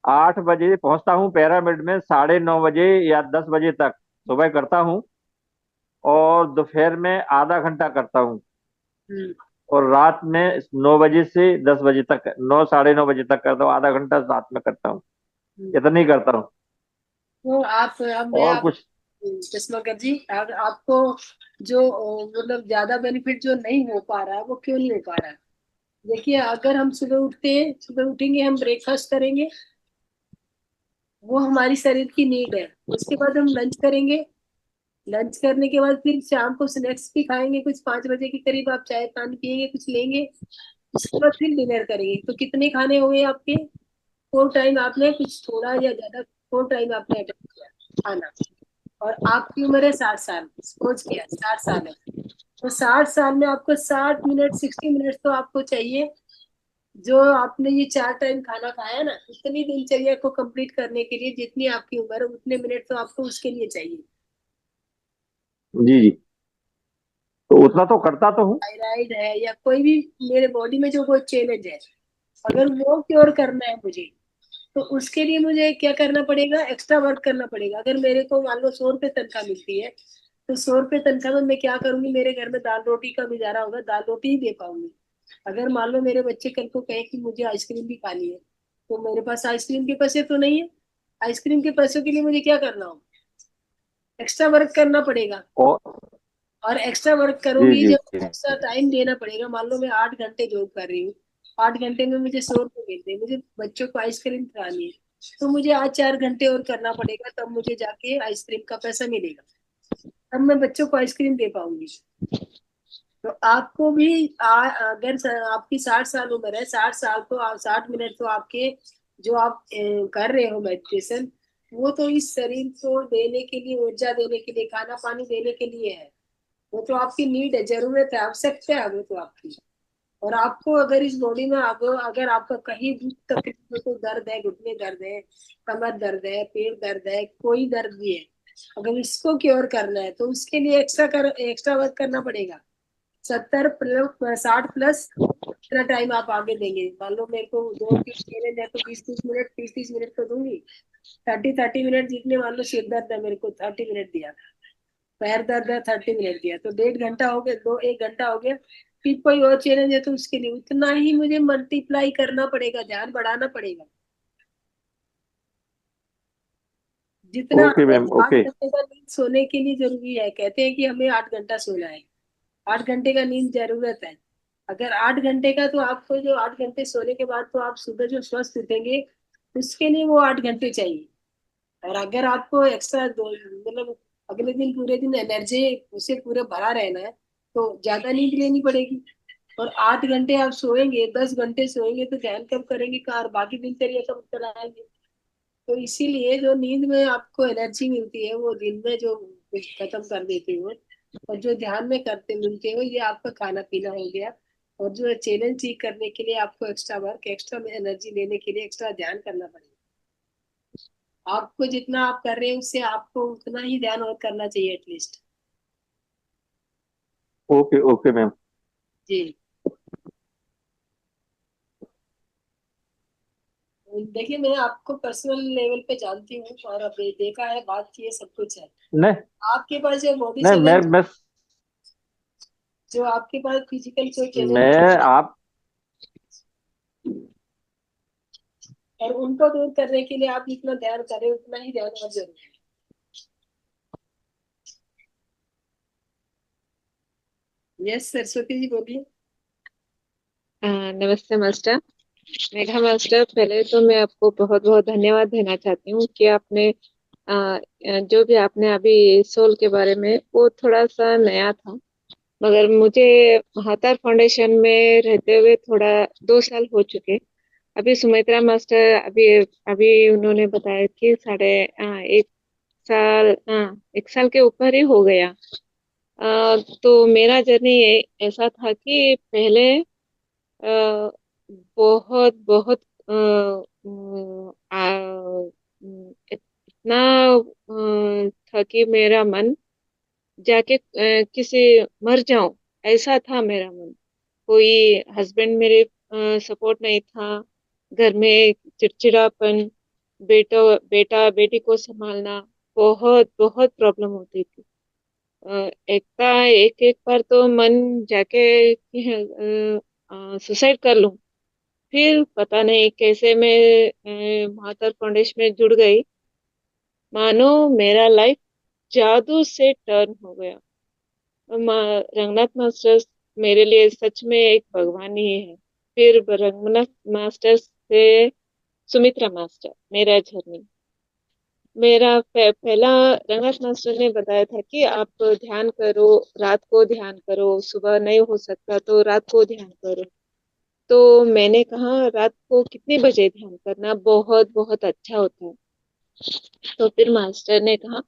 S6: 8 बजे पहुंचता हूँ पिरामिड में, 9:30 बजे या 10 बजे तक सुबह करता हूँ, और दोपहर में आधा घंटा करता हूँ,
S4: हम्म।
S6: और रात में 9 बजे से 10 बजे तक, 9 साढ़े 9 बजे तक करता हूँ, आधा घंटा साथ में करता हूँ।
S4: हम्म।
S6: इतना ही करता हूँ।
S4: तो आप, अब मैं
S6: और
S4: आप,
S6: कुछ
S4: चश्माकर जी, अगर आपको जो मतलब ज्यादा बेनिफिट जो नहीं हो पा रहा है, वो क्यों नहीं हो पा रहा है? देखिए, अगर हम सुबह उठते हैं, सुबह उठेंगे, हम ब्रेकफास्ट करेंगे, वो हमारी शरीर की नीड है। उसके बाद हम लंच करेंगे, लंच करने के बाद फिर शाम को स्नैक्स भी खाएंगे, कुछ 5 बजे के करीब आप चाय पानी पियेंगे, कुछ लेंगे। उसके बाद फिर डिनर करेंगे। तो कितने खाने हो गए आपके? 4 टाइम आपने, कुछ थोड़ा या ज्यादा, 4 टाइम आपने अटेंड किया खाना। और आपकी उम्र है 60 साल, सोच किया 60 साल है। तो 60 साल में आपको 60 मिनट, 60 मिनट तो आपको चाहिए। जो आपने ये 4 टाइम खाना खाया ना, उतनी दिनचर्या को कंप्लीट करने के लिए, जितनी आपकी उम्र है उतने मिनट तो आपको उसके लिए चाहिए।
S6: जी जी, तो उतना तो करता तो हूँ।
S4: थायराइड है या कोई भी मेरे बॉडी में जो कोई चैलेंज है, अगर वो क्योर करना है मुझे, तो उसके लिए मुझे क्या करना पड़ेगा? एक्स्ट्रा वर्क करना पड़ेगा। अगर मेरे को मान लो 100 रुपये तनख्वाह मिलती है, तो 100 रुपये तनख्वाह में मैं क्या करूंगी? मेरे घर में दाल रोटी का गुजारा होगा, दाल रोटी ही दे पाऊंगी। अगर मान लो मेरे बच्चे कल को कहे कि मुझे आइसक्रीम भी खानी है, तो मेरे पास आइसक्रीम के पैसे तो नहीं है। आइसक्रीम के पैसों के लिए मुझे क्या करना होगा? एक्स्ट्रा वर्क करना पड़ेगा।
S6: और
S4: और एक्स्ट्रा वर्क
S6: जी
S4: करूंगी
S6: जी
S4: जब,
S6: जी।
S4: एक्स्ट्रा टाइम देना पड़ेगा। मान लो मैं 8 घंटे जॉब कर रही हूँ, 8 घंटे में मुझे 100 रुपये मिलते हैं, मुझे बच्चों को आइसक्रीम खिलानी है, तो मुझे आज 4 घंटे और करना पड़ेगा, तब मुझे जाके आइसक्रीम का पैसा मिलेगा, तब मैं बच्चों को आइसक्रीम दे पाऊंगी। तो आपको भी अगर आपकी 60 साल उम्र है, 60 साल तो 60 मिनट तो आपके, जो आप कर रहे हो मेडिटेशन, वो तो इस शरीर को देने के लिए, ऊर्जा देने के लिए, खाना पानी देने के लिए है। वो तो आपकी नीड है, जरूरत है, आवश्यकता है वो तो आपकी। और आपको अगर इस बॉडी में अगर आपका कहीं भी तकलीफ में कोई दर्द है, घुटने दर्द है, कमर दर्द है, पेट दर्द है, कोई दर्द भी है, अगर इसको क्योर करना है, तो उसके लिए एक्स्ट्रा वर्क करना पड़ेगा। 60 प्लस इतना टाइम आप आगे देंगे। मान लो मेरे को 2 3 चैलेंज है, तो 20 30 मिनट, 30 30 मिनट तो दूंगी। 30 30 मिनट जितने, मान लो सिर दर्द है, मेरे को 30 मिनट दिया, पैर दर्द है, 30 मिनट दिया, तो 1.5 घंटा हो गया, 1 घंटा हो गया। फिर कोई और चैलेंज है, तो उसके लिए उतना ही मुझे मल्टीप्लाई करना पड़ेगा, ध्यान बढ़ाना पड़ेगा। जितना
S6: ओके
S4: हमें
S6: मैम,
S4: 8
S6: ओके।
S4: घंटे का नींद सोने के लिए जरूरी है, कहते हैं कि हमें 8 घंटा सोना है, 8 घंटे का नींद जरूरत है। अगर 8 घंटे का, तो आपको जो 8 घंटे सोने के बाद तो आप सुबह जो स्वस्थ उठेंगे, उसके लिए वो 8 घंटे चाहिए। और अगर आपको एक्स्ट्रा दो, मतलब अगले दिन पूरे दिन एनर्जी उसे पूरे भरा रहना है, तो ज्यादा नींद लेनी पड़ेगी। और 8 घंटे आप सोएंगे, 10 घंटे सोएंगे, तो ध्यान कब करेंगे, कार बाकी दिनचर्या कब चलाएंगे? तो इसीलिए जो नींद में आपको एनर्जी मिलती है, वो दिन में जो कुछ खत्म कर देते हो, और जो ध्यान में करते मिलते हो, ये आपका खाना पीना हो गया। और जो चैलेंज ठीक करने के लिए आपको एक्स्ट्रा वर्क, एक्स्ट्रा एनर्जी लेने के लिए एक्स्ट्रा ध्यान करना पड़ेगा। आपको जितना आप कर रहे हैं, उससे आपको उतना ही ध्यान और करना चाहिए एटलीस्ट।
S6: Okay okay ma'am.
S4: जी। देखिए, मैं आपको पर्सनल लेवल पे जानती हूँ, और अभी देखा है, बात की है, सब कुछ है।
S6: नहीं
S4: आपके पास जो बॉडी
S6: नहीं,
S4: चैलेंज, जो आपके पास फिजिकल कोई चैलेंज,
S6: मैं आप
S4: और उनको दूर करने के लिए आप जितना ध्यान करें, उतना ही ध्यान और जरूरी है। यस, सरस्वती जी बोलिए।
S7: नमस्ते मास्टर। मेघा मास्टर, पहले तो मैं आपको बहुत बहुत धन्यवाद देना चाहती हूँ कि आपने जो भी आपने अभी सोल के बारे में, वो थोड़ा सा नया था, मगर मुझे हाथार फाउंडेशन में रहते हुए थोड़ा 2 साल हो चुके। अभी सुमित्रा मास्टर अभी अभी उन्होंने बताया कि 1.5 साल, 1 साल के ऊपर ही हो गया। तो मेरा जर्नी ऐसा था कि पहले बहुत बहुत इतना था कि मेरा मन जाके किसी मर जाऊं, ऐसा था मेरा मन। कोई हस्बैंड मेरे सपोर्ट नहीं था, घर में चिड़चिड़ापन, बेटा बेटा बेटी को संभालना, बहुत बहुत प्रॉब्लम होती थी। एक एक बार तो मन जाके सुसाइड कर लूं। फिर पता नहीं कैसे मैं महातर फाउंडेशन में जुड़ गई। मानो मेरा लाइफ जादू से टर्न हो गया। रंगनाथ मास्टर्स मेरे लिए सच में एक भगवान ही है। फिर रंगनाथ मास्टर्स से सुमित्रा मास्टर, मेरा जर्नी, मेरा पहला रंगनाथ मास्टर ने बताया था कि आप ध्यान करो, रात को ध्यान करो, सुबह नहीं हो सकता तो रात को ध्यान करो। तो मैंने कहा रात को कितने बजे ध्यान करना बहुत बहुत अच्छा होता है। तो फिर मास्टर ने कहा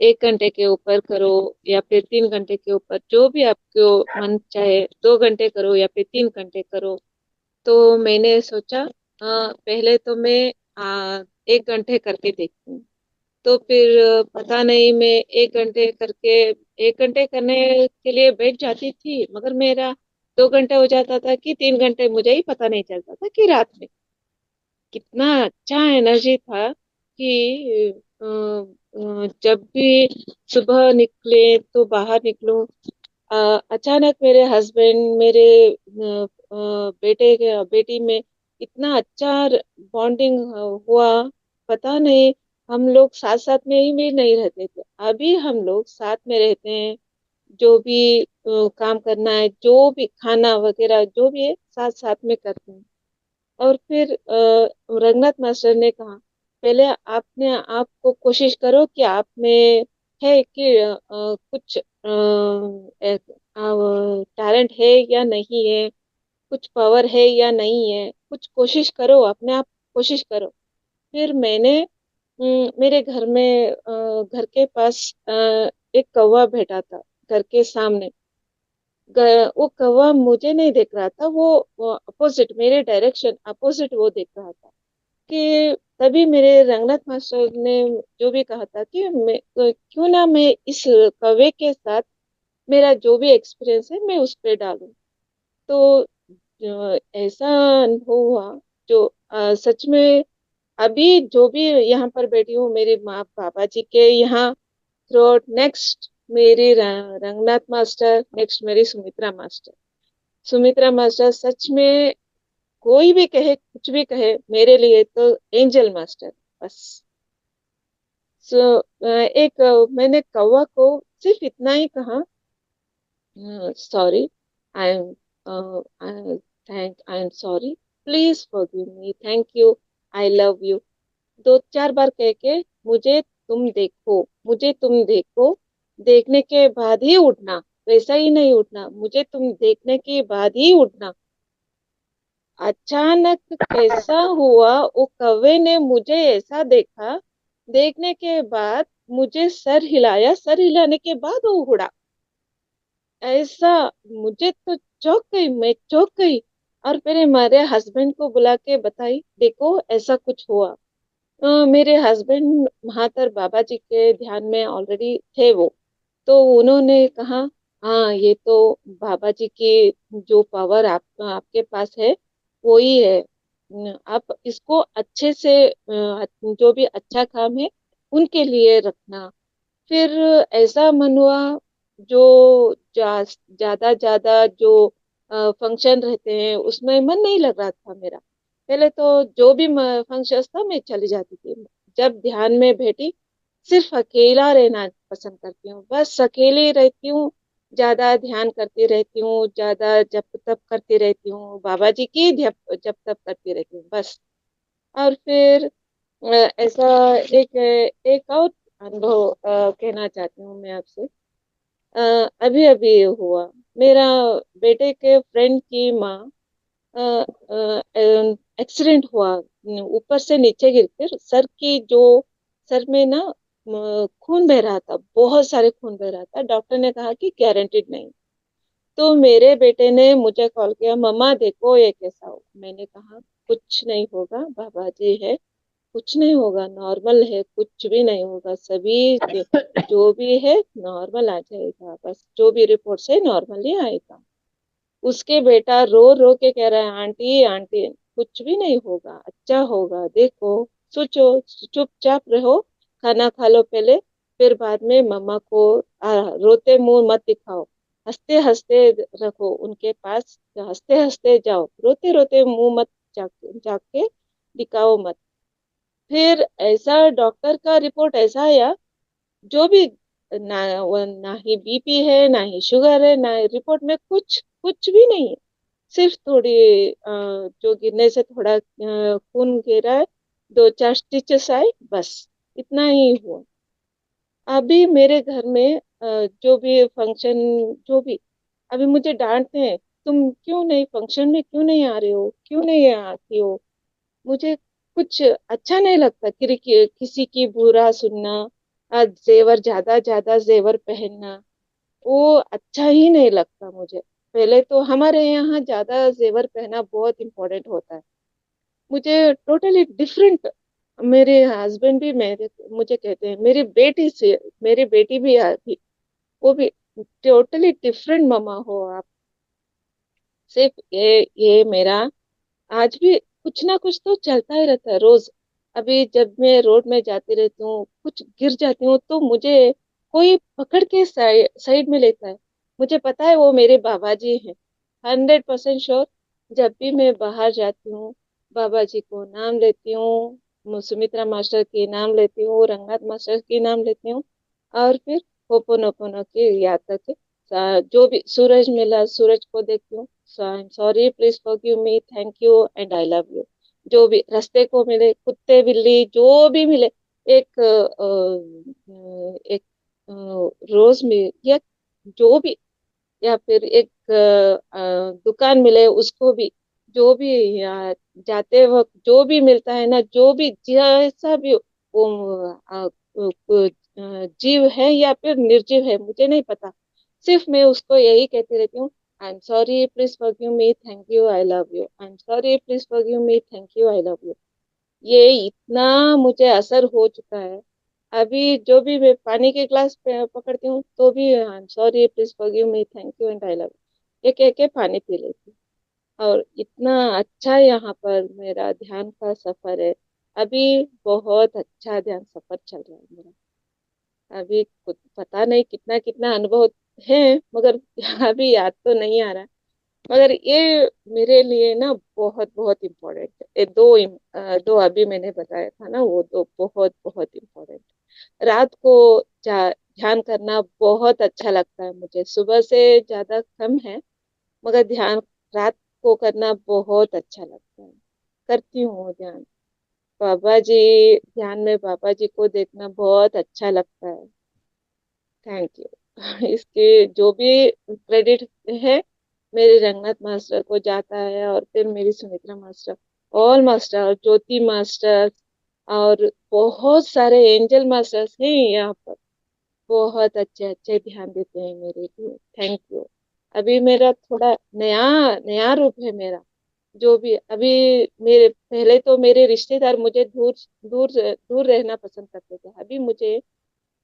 S7: 1 घंटे के ऊपर करो या फिर 3 घंटे के ऊपर, जो भी आपको मन चाहे, 2 घंटे करो या फिर 3 घंटे करो। तो मैंने सोचा पहले तो मैं 1 घंटे करके देखती हूँ। तो फिर पता नहीं, मैं 1 घंटे करके 1 घंटे करने के लिए बैठ जाती थी, मगर मेरा 2 घंटे हो जाता था कि 3 घंटे, मुझे ही पता नहीं चलता था कि रात में कितना अच्छा एनर्जी था कि जब भी सुबह निकले तो बाहर निकलूं, अचानक मेरे हस्बैंड, मेरे बेटे के बेटी में इतना अच्छा बॉन्डिंग हुआ। पता नहीं, हम लोग साथ साथ में ही भी नहीं रहते थे, अभी हम लोग साथ में रहते हैं। जो भी काम करना है, जो भी खाना वगैरह जो भी है, साथ साथ में करते हैं। और फिर रंगनाथ मास्टर ने कहा पहले आपने आपको कोशिश करो कि आप में है कि कुछ टैलेंट है या नहीं है, कुछ पावर है या नहीं है, कुछ कोशिश करो, अपने आप कोशिश करो। फिर मैंने मेरे घर में घर के पास एक कौवा बैठा था, घर के सामने। वो कौवा मुझे नहीं देख रहा था, वो अपोजिट, मेरे डायरेक्शन अपोजिट वो देख रहा था। कि तभी मेरे रंगनाथ मास्टर ने जो भी कहा था कि मैं क्यों ना मैं इस कौवे के साथ मेरा जो भी एक्सपीरियंस है मैं उस पे डालूं। तो ऐसा अनुभव हुआ जो सच में अभी जो भी यहाँ पर बैठी हूँ मेरे माँ बाबा जी के यहाँ थ्रू आउट, नेक्स्ट मेरी रंगनाथ मास्टर, नेक्स्ट मेरी सुमित्रा मास्टर। सुमित्रा मास्टर सच में कोई भी कहे कुछ भी कहे, मेरे लिए तो एंजल मास्टर बस। सो मैंने कौवा को सिर्फ इतना ही कहा, sorry, I am I am sorry, please forgive me, thank you, I love you, 2 4 बार कह के मुझे तुम देखो, मुझे तुम देखो, देखने के बाद ही उठना, वैसा ही नहीं उठना, मुझे तुम देखने के बाद ही उठना। अचानक कैसा हुआ, वो कौवे ने मुझे ऐसा देखा, देखने के बाद मुझे सर हिलाया, सर हिलाने के बाद वो उड़ा। ऐसा, मुझे तो चौंक गई, मैं चौंक गई। और मेरे मेरे हस्बैंड को बुला के बताई, देखो ऐसा कुछ हुआ। मेरे हस्बैंड महातर बाबा जी के ध्यान में ऑलरेडी थे वो। तो उन्होंने कहा हाँ, ये तो बाबा जी की जो पावर आपके पास है वो ही है। आप इसको अच्छे से जो भी अच्छा काम है उनके लिए रखना। फिर ऐसा मन हुआ, जो ज्यादा ज्यादा जो फंक्शन रहते हैं उसमें मन नहीं लग रहा था मेरा। पहले तो जो भी फंक्शन था मैं चली जाती थी। जब ध्यान में बैठी, सिर्फ अकेला रहना पसंद करती हूँ, बस अकेली रहती हूँ, ज्यादा ध्यान करती रहती हूँ, ज्यादा जप तप करती रहती हूँ, बाबा जी की जप जप तप करती रहती हूँ बस। और फिर ऐसा एक एक और अनुभव कहना चाहती हूँ मैं आपसे। अभी अभी हुआ, मेरा बेटे के फ्रेंड की माँ एक्सीडेंट हुआ, ऊपर से नीचे गिर कर सर की जो, सर में ना खून बह रहा था, बहुत सारे खून बह रहा था। डॉक्टर ने कहा कि गारंटेड नहीं। तो मेरे बेटे ने मुझे कॉल किया, मम्मा देखो ये कैसा हो। मैंने कहा कुछ नहीं होगा, बाबा जी है, कुछ नहीं होगा, नॉर्मल है, कुछ भी नहीं होगा, सभी जो भी है नॉर्मल आ जाएगा, बस जो भी रिपोर्ट है नॉर्मल ही आएगा। उसके बेटा रो रो के कह रहा है, आंटी आंटी कुछ भी नहीं होगा, अच्छा होगा, देखो, सोचो, चुपचाप रहो, खाना खा लो पहले, फिर बाद में मम्मा को रोते मुंह मत दिखाओ, हंसते हंसते रखो उनके पास, हंसते हंसते जाओ, रोते रोते मुंह मत जाके जाके दिखाओ मत। फिर ऐसा डॉक्टर का रिपोर्ट ऐसा आया, जो भी ना ही बीपी है, ना ही शुगर है, ना रिपोर्ट में कुछ कुछ भी नहीं है, सिर्फ थोड़ी जो गिरने से थोड़ा खून गिरा है, दो चार स्टिचेस आए, बस इतना ही हुआ। अभी मेरे घर में जो भी फंक्शन, जो भी, अभी मुझे डांटते हैं, तुम क्यों नहीं फंक्शन में, क्यों नहीं आ रहे हो, क्यों नहीं आती हो। मुझे कुछ अच्छा नहीं लगता किसी की बुरा सुनना, जेवर ज्यादा ज्यादा जेवर पहनना, वो अच्छा ही नहीं लगता मुझे। पहले तो हमारे यहाँ ज्यादा जेवर पहना बहुत इम्पोर्टेंट होता है, मुझे टोटली डिफरेंट। मेरे हस्बैंड भी मेरे मुझे कहते हैं, मेरी बेटी भी आती, वो भी टोटली डिफरेंट मम्मा हो आप। सिर्फ ये मेरा आज भी कुछ ना कुछ तो चलता ही रहता है रोज। अभी जब मैं रोड में जाती रहती हूँ, कुछ गिर जाती हूँ, तो मुझे कोई पकड़ के साइड में लेता है, मुझे पता है वो मेरे बाबा जी हैं, 100% श्योर। जब भी मैं बाहर जाती हूँ, बाबा जी को नाम लेती हूँ, सुमित्रा मास्टर के नाम लेती हूँ, रंगनाथ मास्टर के नाम लेती हूँ, और फिर होपोनोपोनो की याद करके जो भी सूरज मिला, सूरज को देखती हूँ, I am sorry, please forgive me, thank you and I love you. जो भी रास्ते को मिले, कुत्ते बिल्ली जो भी मिले, एक एक रोज में, या जो भी, या फिर एक दुकान मिले उसको भी, जो भी, या जाते वक्त जो भी मिलता है ना, जो भी जैसा भी वो जीव है या फिर निर्जीव है, मुझे नहीं पता, सिर्फ मैं उसको यही कहती रहती हूँ, I am sorry, please forgive me, thank you, I love you, I am sorry, please forgive me, thank you, I love you. ये इतना मुझे असर हो चुका है। अभी जो भी मैं पानी के ग्लास पकड़ती हूँ, तो भी I am sorry, please forgive me, thank you and I love you, ये कह के पानी पी लेती हूँ। और इतना अच्छा यहाँ पर मेरा ध्यान का सफर है। अभी बहुत अच्छा ध्यान सफर चल रहा है मेरा। अभी कुछ पता नहीं कितना कितना अनुभव है, मगर अभी याद तो नहीं आ रहा। मगर ये मेरे लिए ना बहुत बहुत इम्पोर्टेंट है, ये दो अभी मैंने बताया था ना, वो दो बहुत बहुत इम्पोर्टेंट। रात को ध्यान करना बहुत अच्छा लगता है मुझे, सुबह से ज्यादा कम है, मगर ध्यान रात को करना बहुत अच्छा लगता है, करती हूँ ध्यान। बाबा जी, ध्यान में बाबा जी को देखना बहुत अच्छा लगता है। Thank you. इसके जो भी क्रेडिट है, मेरे रंगनाथ मास्टर को जाता है, और फिर मेरी सुमित्रा मास्टर, ऑल मास्टर, ज्योति मास्टर, और बहुत सारे एंजल मास्टर्स हैं यहाँ पर, बहुत अच्छे अच्छे ध्यान देते हैं मेरे लिए, थैंक यू। अभी मेरा थोड़ा नया नया रूप है मेरा, जो भी अभी, मेरे पहले तो मेरे रिश्तेदार मुझे दूर दूर दूर रहना पसंद करते थे, अभी मुझे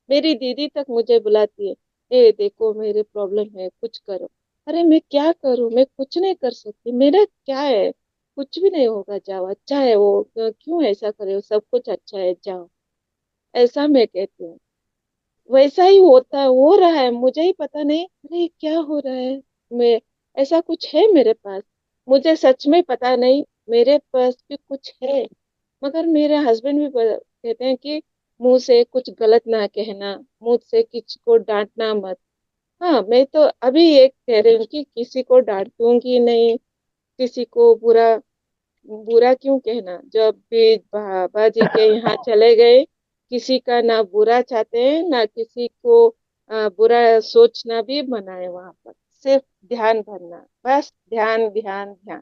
S7: मेरी दीदी तक मुझे बुलाती है, ए देखो मेरे प्रॉब्लम है, कुछ करो। अरे मैं क्या करूं, मैं कुछ नहीं कर सकती, मेरा क्या है, कुछ भी नहीं होगा, जाओ, अच्छा है वो, क्यों ऐसा करे हो, सब कुछ अच्छा है, जाओ, ऐसा मैं कहती हूँ। वैसा ही होता है, हो रहा है, मुझे ही पता नहीं, अरे क्या हो रहा है, मैं, ऐसा कुछ है मेरे पास, मुझे सच में पता नहीं, मेरे पास भी कुछ है। मगर मेरे हस्बैंड भी कहते हैं कि मुंह से कुछ गलत ना कहना, मुंह से किसी को डांटना मत। हाँ, मैं तो अभी एक कह रही हूँ कि किसी को डांटूंगी नहीं, किसी को बुरा बुरा क्यों कहना, जब भी बाबा जी के यहाँ चले गए, किसी का ना बुरा चाहते हैं, ना किसी को बुरा सोचना भी मना है वहां पर, सिर्फ ध्यान भरना, बस ध्यान ध्यान ध्यान,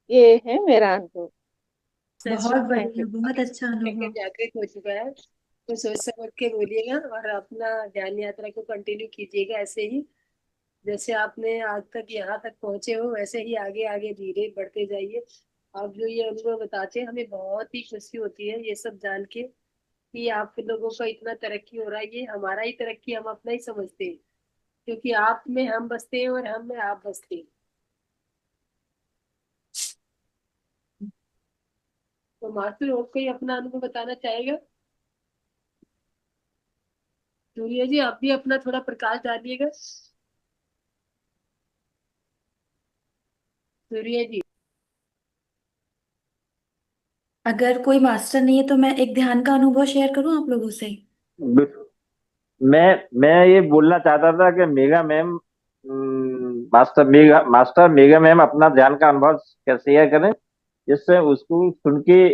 S7: ये है मेरा अनुभव।
S2: बहुत
S7: थैंक यू।
S2: बढ़िया, बहुत अच्छा
S4: लेके
S2: अनुभव।
S4: जागृत हो चुका है, तो सोच समझ के बोलिएगा, और अपना ज्ञान यात्रा को कंटिन्यू कीजिएगा ऐसे ही, जैसे आपने आज तक यहाँ तक पहुंचे हो, वैसे ही आगे आगे धीरे बढ़ते जाइए। आप जो ये अनुभव बताते हैं हमें बहुत ही खुशी होती है ये सब जान के कि आप लोगों का इतना तरक्की हो रहा है। ये हमारा ही तरक्की हम अपना ही समझते हैं, क्योंकि आप में हम बसते हैं और हम में आप बसते हैं। तो मास्टर और कोई अपना अनुभव बताना चाहेगा? सूर्य जी आप भी अपना थोड़ा प्रकाश डालिएगा। सूर्य जी।
S2: अगर कोई मास्टर नहीं है तो मैं एक ध्यान का अनुभव शेयर करूं आप लोगों से।
S6: मैं ये बोलना चाहता था कि mega ma'am, master mega ma'am अपना ध्यान का अनुभव कैसे शेयर करें, जिससे उसको सुन के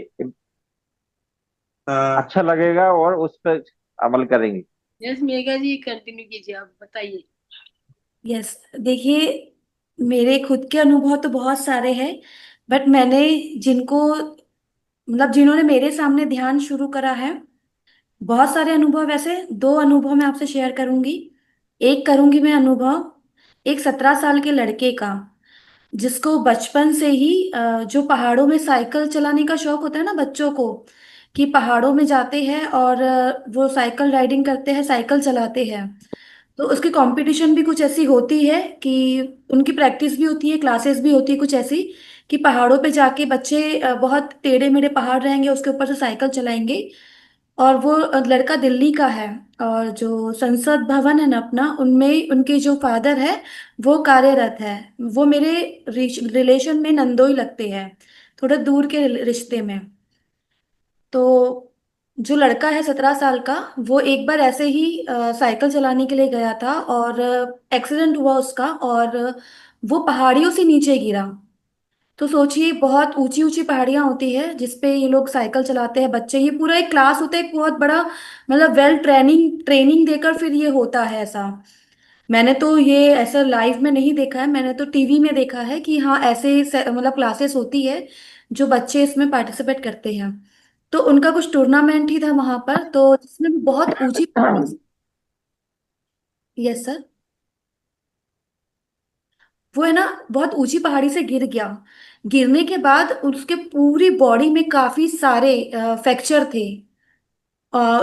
S6: अच्छा लगेगा और उस पर अमल करेंगे।
S4: यस मेघा जी कंटिन्यू कीजिए, आप बताइए।
S2: यस, देखिए, मेरे खुद के अनुभव तो बहुत सारे हैं, बट मैंने जिनको मतलब जिन्होंने मेरे सामने ध्यान शुरू करा है, बहुत सारे अनुभव, वैसे दो अनुभव मैं आपसे शेयर करूंगी। एक करूंगी मैं अनुभव एक 17 साल के लड़के का, जिसको बचपन से ही जो पहाड़ों में साइकिल चलाने का शौक होता है ना बच्चों को, कि पहाड़ों में जाते हैं और वो साइकिल राइडिंग करते हैं, साइकिल चलाते हैं। तो उसकी कंपटीशन भी कुछ ऐसी होती है कि उनकी प्रैक्टिस भी होती है, क्लासेस भी होती है कुछ ऐसी, कि पहाड़ों पे जाके बच्चे बहुत टेढ़े मेढ़े पहाड़ रहेंगे उसके ऊपर से साइकिल चलाएंगे। और वो लड़का दिल्ली का है, और जो संसद भवन है ना अपना, उनमें उनके जो फादर है वो कार्यरत है। वो मेरे रिलेशन में नंदोई लगते हैं, थोड़े दूर के रिश्ते में। तो जो लड़का है 17 साल का, वो एक बार ऐसे ही साइकिल चलाने के लिए गया था और एक्सीडेंट हुआ उसका, और वो पहाड़ियों से नीचे गिरा। तो सोचिए, बहुत ऊंची ऊंची पहाड़ियां होती है जिसपे ये लोग साइकिल चलाते हैं बच्चे, ये पूरा एक क्लास होता है, एक बहुत बड़ा, मतलब वेल ट्रेनिंग ट्रेनिंग देकर फिर ये होता है ऐसा। मैंने तो ये ऐसा लाइव में नहीं देखा है, मैंने तो टीवी में देखा है कि हाँ ऐसे मतलब क्लासेस होती है जो बच्चे इसमें पार्टिसिपेट करते हैं। तो उनका कुछ टूर्नामेंट ही था वहां पर, तो जिसमें बहुत ऊंची पहाड़ी। Yes sir. वो है ना, बहुत ऊंची पहाड़ी से गिर गया। गिरने के बाद उसके पूरी बॉडी में काफी सारे फ्रैक्चर थे।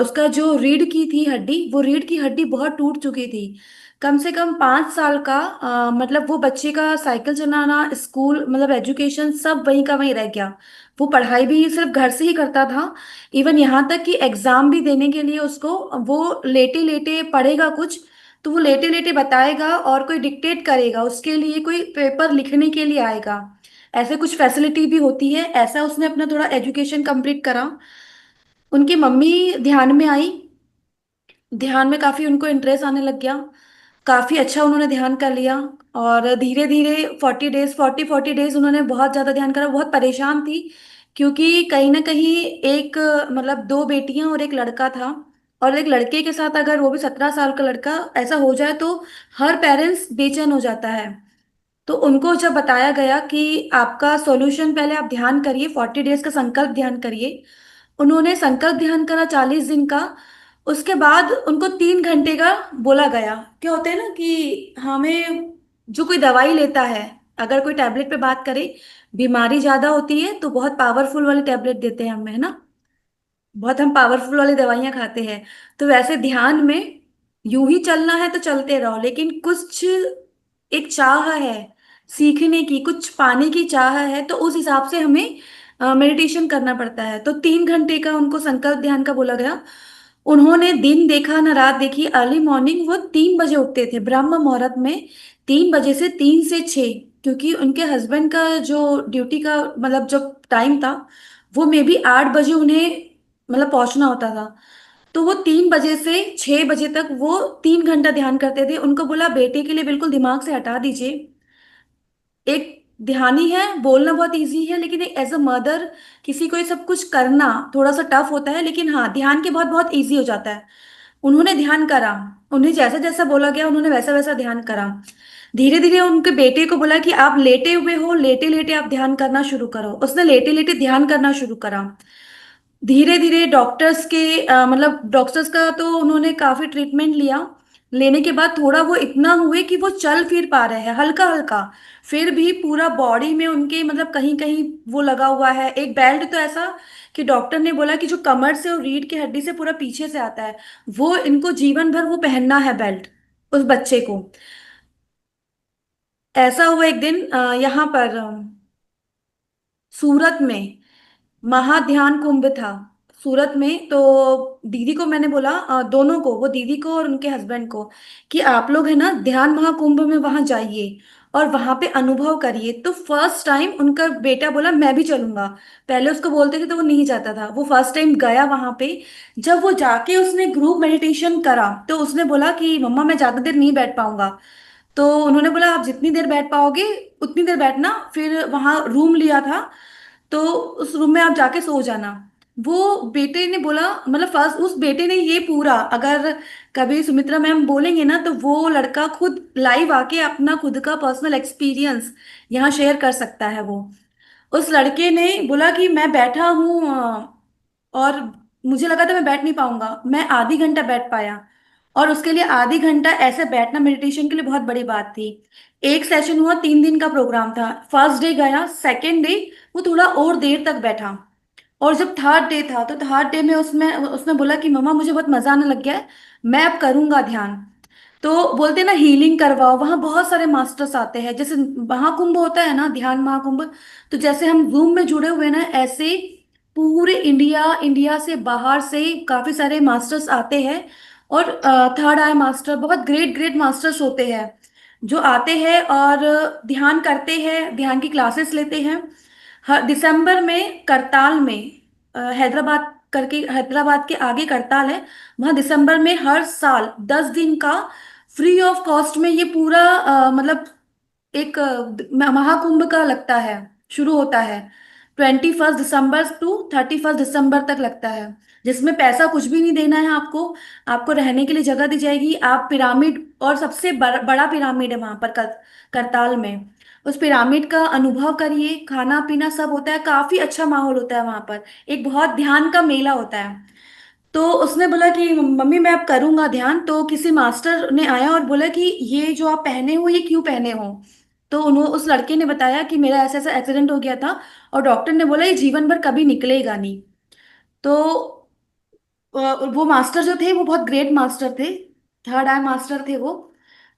S2: उसका जो रीढ़ की थी हड्डी, वो रीढ़ की हड्डी बहुत टूट चुकी थी। कम से कम 5 साल का मतलब वो बच्चे का साइकिल चलाना, स्कूल, मतलब एजुकेशन सब वहीं का वहीं रह गया। वो पढ़ाई भी सिर्फ घर से ही करता था। इवन यहाँ तक कि एग्जाम भी देने के लिए उसको, वो लेटे लेटे पढ़ेगा कुछ, तो वो लेटे लेटे बताएगा और कोई डिक्टेट करेगा उसके लिए, कोई पेपर लिखने के लिए आएगा। ऐसे कुछ फैसिलिटी भी होती है, ऐसा उसने अपना थोड़ा एजुकेशन कंप्लीट करा। उनकी मम्मी ध्यान में आई, ध्यान में काफी उनको इंटरेस्ट आने लग गया, काफी अच्छा उन्होंने ध्यान कर लिया। और धीरे धीरे 40 डेज, 40 डेज उन्होंने बहुत ज्यादा ध्यान करा। बहुत परेशान थी, क्योंकि कहीं ना कहीं एक मतलब दो बेटियां और एक लड़का था, और एक लड़के के साथ अगर वो भी 17 साल का लड़का ऐसा हो जाए तो हर पेरेंट्स बेचैन हो जाता है। तो उनको जब बताया गया कि आपका सॉल्यूशन, पहले आप ध्यान करिए, 40 डेज का संकल्प ध्यान करिए। उन्होंने संकल्प ध्यान करा 40 दिन का। उसके बाद उनको 3 घंटे का बोला गया। क्या होता है ना कि हमें जो कोई दवाई लेता है, अगर कोई टैबलेट पे बात करें, बीमारी ज्यादा होती है तो बहुत पावरफुल वाली टैबलेट देते हैं हमें, है ना, बहुत हम पावरफुल वाली दवाइयां खाते हैं। तो वैसे ध्यान में यूं ही चलना है तो चलते रहो, लेकिन कुछ एक चाह है सीखने की, कुछ पाने की चाह है, तो उस हिसाब से हमें मेडिटेशन करना पड़ता है। तो 3 घंटे का उनको संकल्प ध्यान का बोला गया। उन्होंने दिन देखा ना रात देखी, अर्ली मॉर्निंग वो 3 बजे उठते थे ब्रह्म मुहूर्त में, 3 बजे से 3 से 6, क्योंकि उनके हस्बैंड का जो ड्यूटी का मतलब जो टाइम था, वो मे बी 8 बजे उन्हें मतलब पहुंचना होता था। तो वो 3 बजे से 6 बजे तक वो 3 घंटा ध्यान करते थे। उनको बोला बेटे के लिए बिल्कुल दिमाग से हटा दीजिए, एक ध्यानी है, बोलना बहुत इजी है, लेकिन एज अ मदर किसी को ये सब कुछ करना थोड़ा सा टफ होता है, लेकिन हाँ ध्यान के बाद बहुत इजी हो जाता है। उन्होंने ध्यान करा, उन्हें जैसा जैसा बोला गया उन्होंने वैसा वैसा ध्यान करा। धीरे धीरे उनके बेटे को बोला कि आप लेटे हुए हो, लेटे लेटे आप ध्यान करना शुरू करो। उसने लेटे लेटे ध्यान करना शुरू करा। धीरे धीरे डॉक्टर्स के मतलब डॉक्टर्स का तो उन्होंने काफी ट्रीटमेंट लिया, लेने के बाद थोड़ा वो इतना हुए कि वो चल फिर पा रहे हैं हल्का हल्का। फिर भी पूरा बॉडी में उनके मतलब कहीं कहीं वो लगा हुआ है एक बेल्ट, तो ऐसा कि डॉक्टर ने बोला कि जो कमर से और रीढ़ की हड्डी से पूरा पीछे से आता है, वो इनको जीवन भर वो पहनना है बेल्ट उस बच्चे को। ऐसा हुआ एक दिन यहाँ पर सूरत में महाध्यान कुंभ था सूरत में। तो दीदी को मैंने बोला, दोनों को, वो दीदी को और उनके हस्बैंड को, कि आप लोग है ना ध्यान महाकुंभ में वहां जाइए और वहां पे अनुभव करिए। तो फर्स्ट टाइम उनका बेटा बोला मैं भी चलूंगा। पहले उसको बोलते थे तो वो नहीं जाता था, वो फर्स्ट टाइम गया वहां पे। जब वो जाके उसने ग्रुप मेडिटेशन करा तो उसने बोला कि मम्मा मैं ज्यादा देर नहीं बैठ पाऊंगा। तो उन्होंने बोला आप जितनी देर बैठ पाओगे उतनी देर बैठना। फिर वहां रूम लिया था, तो उस रूम में आप जाके सो जाना। वो बेटे ने बोला, मतलब फर्स्ट उस बेटे ने ये पूरा, अगर कभी सुमित्रा मैम बोलेंगे ना तो वो लड़का खुद लाइव आके अपना खुद का पर्सनल एक्सपीरियंस यहाँ शेयर कर सकता है। वो उस लड़के ने बोला कि मैं बैठा हूँ और मुझे लगा था मैं बैठ नहीं पाऊंगा, मैं आधी घंटा बैठ पाया। और उसके लिए आधी घंटा ऐसे बैठना मेडिटेशन के लिए बहुत बड़ी बात थी। एक सेशन हुआ, 3 दिन का प्रोग्राम था। फर्स्ट डे गया, सेकेंड डे वो थोड़ा और देर तक बैठा। और जब थर्ड डे था तो थर्ड डे में उसमें उसने बोला कि मम्मा मुझे बहुत मजा आने लग गया है, मैं अब करूंगा ध्यान। तो बोलते हैं ना हीलिंग करवाओ, वहां बहुत सारे मास्टर्स आते हैं। जैसे महाकुंभ होता है ना, ध्यान महाकुंभ, तो जैसे हम जूम में जुड़े हुए हैं ना, ऐसे पूरे इंडिया इंडिया से बाहर से काफी सारे मास्टर्स आते हैं। और थर्ड आई मास्टर, बहुत ग्रेट ग्रेट मास्टर्स होते हैं जो आते हैं और ध्यान करते हैं, ध्यान की क्लासेस लेते हैं। हर दिसंबर में करताल में, हैदराबाद करके, हैदराबाद के आगे करताल है, वहां दिसंबर में हर साल 10 दिन का फ्री ऑफ कॉस्ट में ये पूरा मतलब एक महाकुंभ का लगता है, शुरू होता है। 21 दिसंबर टू 31 दिसंबर तक लगता है, जिसमें पैसा कुछ भी नहीं देना है आपको। आपको रहने के लिए जगह दी जाएगी। आप पिरामिड, और सबसे बड़ा पिरामिड है वहां पर करताल में, उस पिरामिड का अनुभव करिए। खाना पीना सब होता है, काफी अच्छा माहौल होता है वहां पर। एक बहुत ध्यान का मेला होता है। तो उसने बोला कि मम्मी मैं अब करूंगा ध्यान। तो किसी मास्टर ने आया और बोला कि ये जो आप पहने हो ये क्यों पहने हो। तो उन्होंने, उस लड़के ने बताया कि मेरा ऐसा ऐसा एक्सीडेंट हो गया था और डॉक्टर ने बोला ये जीवन भर कभी निकलेगा नहीं। तो वो मास्टर जो थे वो बहुत ग्रेट मास्टर थे, थर्ड आई मास्टर थे वो।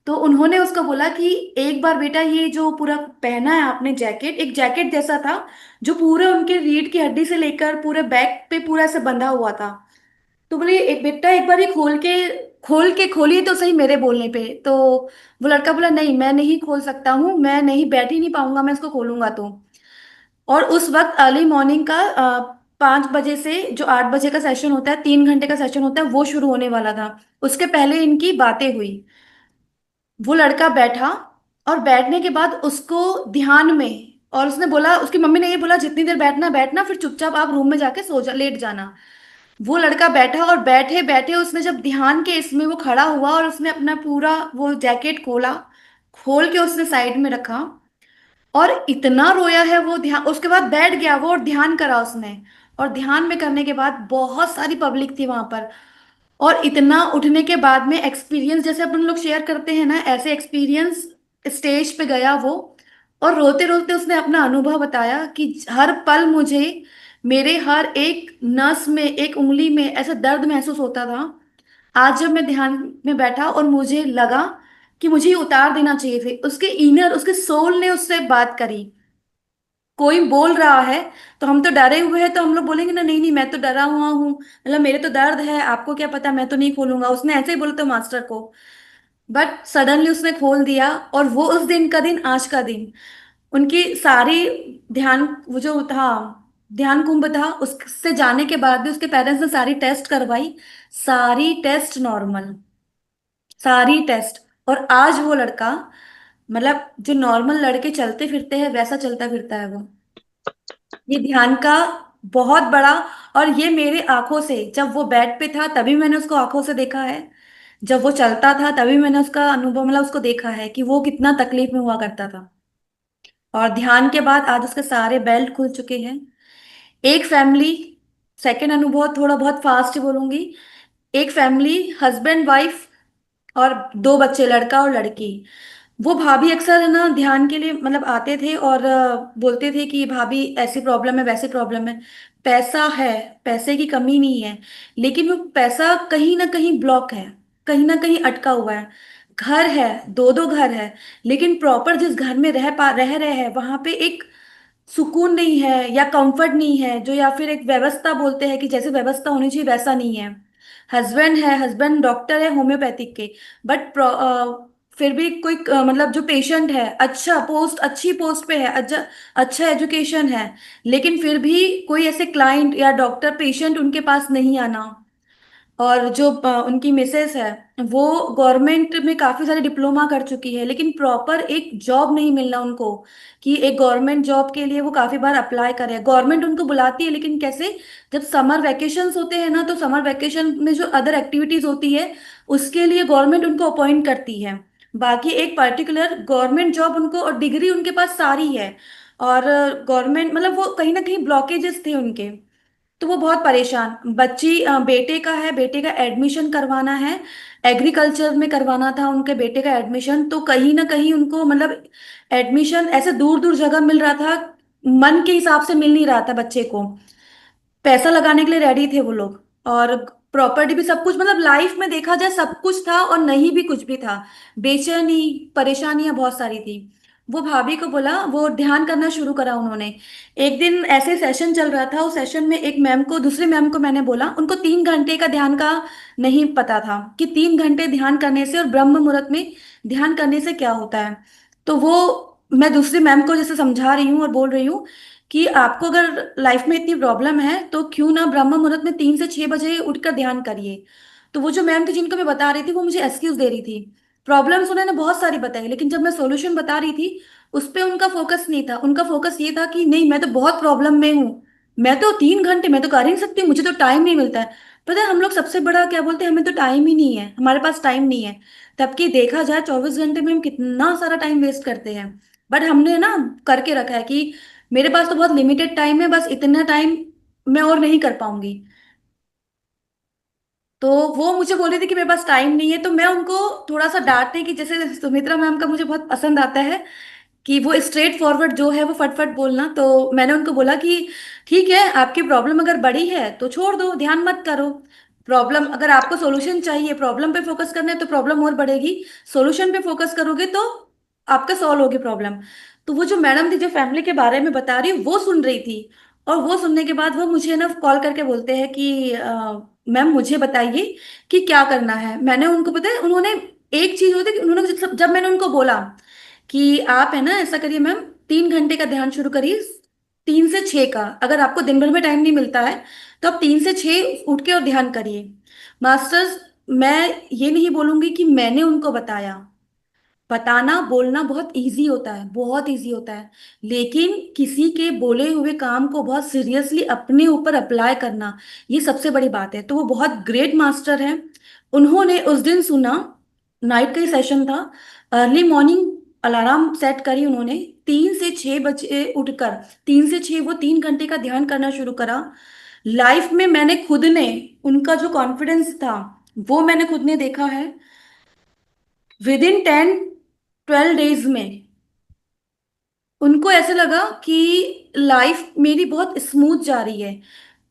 S2: तो उन्होंने उसको बोला कि एक बार बेटा ये जो पूरा पहना है आपने जैकेट, एक जैकेट जैसा था जो पूरे उनके रीढ़ की हड्डी से लेकर पूरे बैक पे पूरा ऐसे बंधा हुआ था। तो बोले एक बेटा एक बार ये खोल के खोलिए तो सही मेरे बोलने पे। तो वो लड़का बोला नहीं मैं नहीं खोल सकता हूँ, मैं नहीं, बैठ ही नहीं पाऊंगा मैं इसको खोलूंगा तो। और उस वक्त अर्ली मॉर्निंग का 5 बजे से जो 8 बजे का सेशन होता है, 3 घंटे का सेशन होता है, वो शुरू होने वाला था। उसके पहले इनकी बातें हुई। वो लड़का बैठा और बैठने के बाद उसको ध्यान में, और उसने बोला, उसकी मम्मी ने ये बोला जितनी देर बैठना बैठना, फिर चुपचाप आप रूम में जाके सो जा, लेट जाना। वो लड़का बैठा और बैठे बैठे उसने जब ध्यान के इसमें वो खड़ा हुआ और उसने अपना पूरा वो जैकेट खोला, खोल के उसने साइड में रखा और इतना रोया है वो। ध्यान, उसके बाद बैठ गया वो और ध्यान करा उसने। और ध्यान में करने के बाद बहुत सारी पब्लिक थी वहां पर। और इतना उठने के बाद में एक्सपीरियंस जैसे अपन लोग शेयर करते हैं ना, ऐसे एक्सपीरियंस, स्टेज पे गया वो और रोते रोते उसने अपना अनुभव बताया कि हर पल मुझे, मेरे हर एक नस में, एक उंगली में ऐसा दर्द महसूस होता था। आज जब मैं ध्यान में बैठा और मुझे लगा कि मुझे ये उतार देना चाहिए थे, उसके इनर, उसके सोल ने उससे बात करी। कोई बोल रहा है तो हम तो डरे हुए हैं, तो हम लोग बोलेंगे ना नहीं नहीं मैं तो डरा हुआ हूँ, मतलब मेरे तो दर्द है, आपको क्या पता, मैं तो नहीं खोलूंगा। उसने ऐसे ही बोला तो मास्टर को, बट सडनली उसने खोल दिया। और वो उस दिन का दिन, आज का दिन, उनकी सारी ध्यान, वो जो था ध्यान कुंभ था, उससे जाने के बाद भी उसके पेरेंट्स ने सारी टेस्ट करवाई, सारी टेस्ट नॉर्मल, सारी टेस्ट। और आज वो लड़का, मतलब जो नॉर्मल लड़के चलते फिरते हैं वैसा चलता फिरता है वो। ये ध्यान का बहुत बड़ा, और ये मेरे आंखों से, जब वो बेड पे था तभी मैंने उसको आंखों से देखा है, जब वो चलता था तभी मैंने उसका अनुभव, मतलब उसको देखा है कि वो कितना तकलीफ में हुआ करता था। और ध्यान के बाद आज उसके सारे बेल्ट खुल चुके हैं। एक फैमिली, सेकंड अनुभव थोड़ा बहुत फास्ट बोलूंगी। एक फैमिली, हस्बैंड वाइफ और दो बच्चे, लड़का और लड़की। वो भाभी अक्सर है ना ध्यान के लिए मतलब आते थे और बोलते थे कि भाभी ऐसी प्रॉब्लम है, वैसी प्रॉब्लम है। पैसा है, पैसे की कमी नहीं है, लेकिन वो पैसा कहीं ना कहीं ब्लॉक है, कहीं ना कहीं अटका हुआ है। घर है, दो दो घर है, लेकिन प्रॉपर जिस घर में रह रहे हैं वहां पे एक सुकून नहीं है या कंफर्ट नहीं है, जो या फिर एक व्यवस्था बोलते हैं कि जैसे व्यवस्था होनी चाहिए वैसा नहीं है। हस्बैंड है, हस्बैंड डॉक्टर है होम्योपैथिक के, बट फिर भी कोई मतलब जो पेशेंट है अच्छा पोस्ट, अच्छी पोस्ट पे है, अच्छा अच्छा एजुकेशन है, लेकिन फिर भी कोई ऐसे क्लाइंट या डॉक्टर पेशेंट उनके पास नहीं आना। और जो उनकी मिसेस है वो गवर्नमेंट में काफी सारे डिप्लोमा कर चुकी है, लेकिन प्रॉपर एक जॉब नहीं मिलना उनको, कि एक गवर्नमेंट जॉब के लिए वो काफी बार अप्लाई करे, गवर्नमेंट उनको बुलाती है लेकिन कैसे, जब समर वेकेशंस होते हैं ना तो समर वेकेशन में जो अदर एक्टिविटीज होती है उसके लिए गवर्नमेंट उनको अपॉइंट करती है। बाकी एक पर्टिकुलर गवर्नमेंट जॉब उनको, और डिग्री उनके पास सारी है, और गवर्नमेंट मतलब वो कहीं ना कहीं ब्लॉकेजेस थे उनके। तो वो बहुत परेशान, बच्ची बेटे का है, बेटे का एडमिशन करवाना है, एग्रीकल्चर में करवाना था उनके बेटे का एडमिशन, तो कहीं ना कहीं उनको मतलब एडमिशन ऐसे दूर दूर जगह मिल रहा था, मन के हिसाब से मिल नहीं रहा था बच्चे को। पैसा लगाने के लिए रेडी थे वो लोग, और प्रॉपर्टी भी सब कुछ, मतलब लाइफ में देखा जाए सब कुछ था और नहीं भी कुछ भी था। बेचैनी, परेशानियां बहुत सारी थी। वो भाभी को बोला, वो ध्यान करना शुरू करा उन्होंने। एक दिन ऐसे सेशन चल रहा था, उस सेशन में एक मैम को, दूसरे मैम को मैंने बोला, उनको 3 घंटे का ध्यान का नहीं पता था कि 3 घंटे ध्यान करने से और ब्रह्म मुहूर्त में ध्यान करने से क्या होता है। तो वो, मैं दूसरी मैम को जैसे समझा रही हूँ और बोल रही हूँ कि आपको अगर लाइफ में इतनी प्रॉब्लम है तो क्यों ना ब्रह्म मुहूर्त में 3 से 6 बजे उठकर ध्यान करिए। तो वो जो मैम थी जिनको मैं बता रही थी वो मुझे एक्सक्यूज दे रही थी। प्रॉब्लम्स उन्होंने बहुत सारी बताई, लेकिन जब मैं सॉल्यूशन बता रही थी उस पे उनका फोकस नहीं था। उनका फोकस ये था कि नहीं मैं तो बहुत प्रॉब्लम में हूँ, मैं तो 3 घंटे मैं तो कर ही नहीं सकती, मुझे तो टाइम नहीं मिलता है। पता है हम लोग सबसे बड़ा क्या बोलते हैं, हमें तो टाइम ही नहीं है, हमारे पास टाइम नहीं है। तबकि देखा जाए 24 घंटे में हम कितना सारा टाइम वेस्ट करते हैं। बट हमने ना करके रखा है कि मेरे पास तो बहुत लिमिटेड टाइम है, बस इतना टाइम मैं और नहीं कर पाऊंगी। तो वो मुझे बोल रही थी कि मेरे पास टाइम नहीं है, तो मैं उनको थोड़ा सा डांटने की, जैसे सुमित्रा मैम का मुझे बहुत पसंद आता है कि वो स्ट्रेट फॉरवर्ड जो है वो फटफट बोलना, तो मैंने उनको बोला कि ठीक है, आपकी प्रॉब्लम अगर बड़ी है तो छोड़ दो, ध्यान मत करो। प्रॉब्लम, अगर आपको सॉल्यूशन चाहिए, प्रॉब्लम पे फोकस करना है तो प्रॉब्लम और बढ़ेगी, सॉल्यूशन पे फोकस करोगे तो आपका सॉल्व होगी प्रॉब्लम। तो वो जो मैडम थी जो फैमिली के बारे में बता रही वो सुन रही थी, और वो सुनने के बाद वो मुझे ना कॉल करके बोलते हैं कि मैम मुझे बताइए कि क्या करना है। मैंने उनको, पता है उन्होंने, एक चीज होती है कि उन्होंने जब मैंने उनको बोला कि आप है ना ऐसा करिए मैम, 3 घंटे का ध्यान शुरू करिए, 3 से 6 का, अगर आपको दिन भर में टाइम नहीं मिलता है तो आप 3 से 6 उठ के और ध्यान करिए। मास्टर्स, मैं ये नहीं बोलूंगी कि मैंने उनको बताया, बताना बोलना बहुत इजी होता है, बहुत इजी होता है, लेकिन किसी के बोले हुए काम को बहुत सीरियसली अपने ऊपर अप्लाई करना, ये सबसे बड़ी बात है। तो वो बहुत ग्रेट मास्टर हैं। उन्होंने उस दिन सुना, नाइट का ही सेशन था, अर्ली मॉर्निंग अलार्म सेट करी उन्होंने, 3 से 6 बजे उठकर 3 से 6 वो 3 घंटे का ध्यान करना शुरू करा। लाइफ में मैंने खुद ने, उनका जो कॉन्फिडेंस था वो मैंने खुद ने देखा है। विद इन 10-12 डेज में उनको ऐसे लगा कि लाइफ मेरी बहुत स्मूथ जा रही है।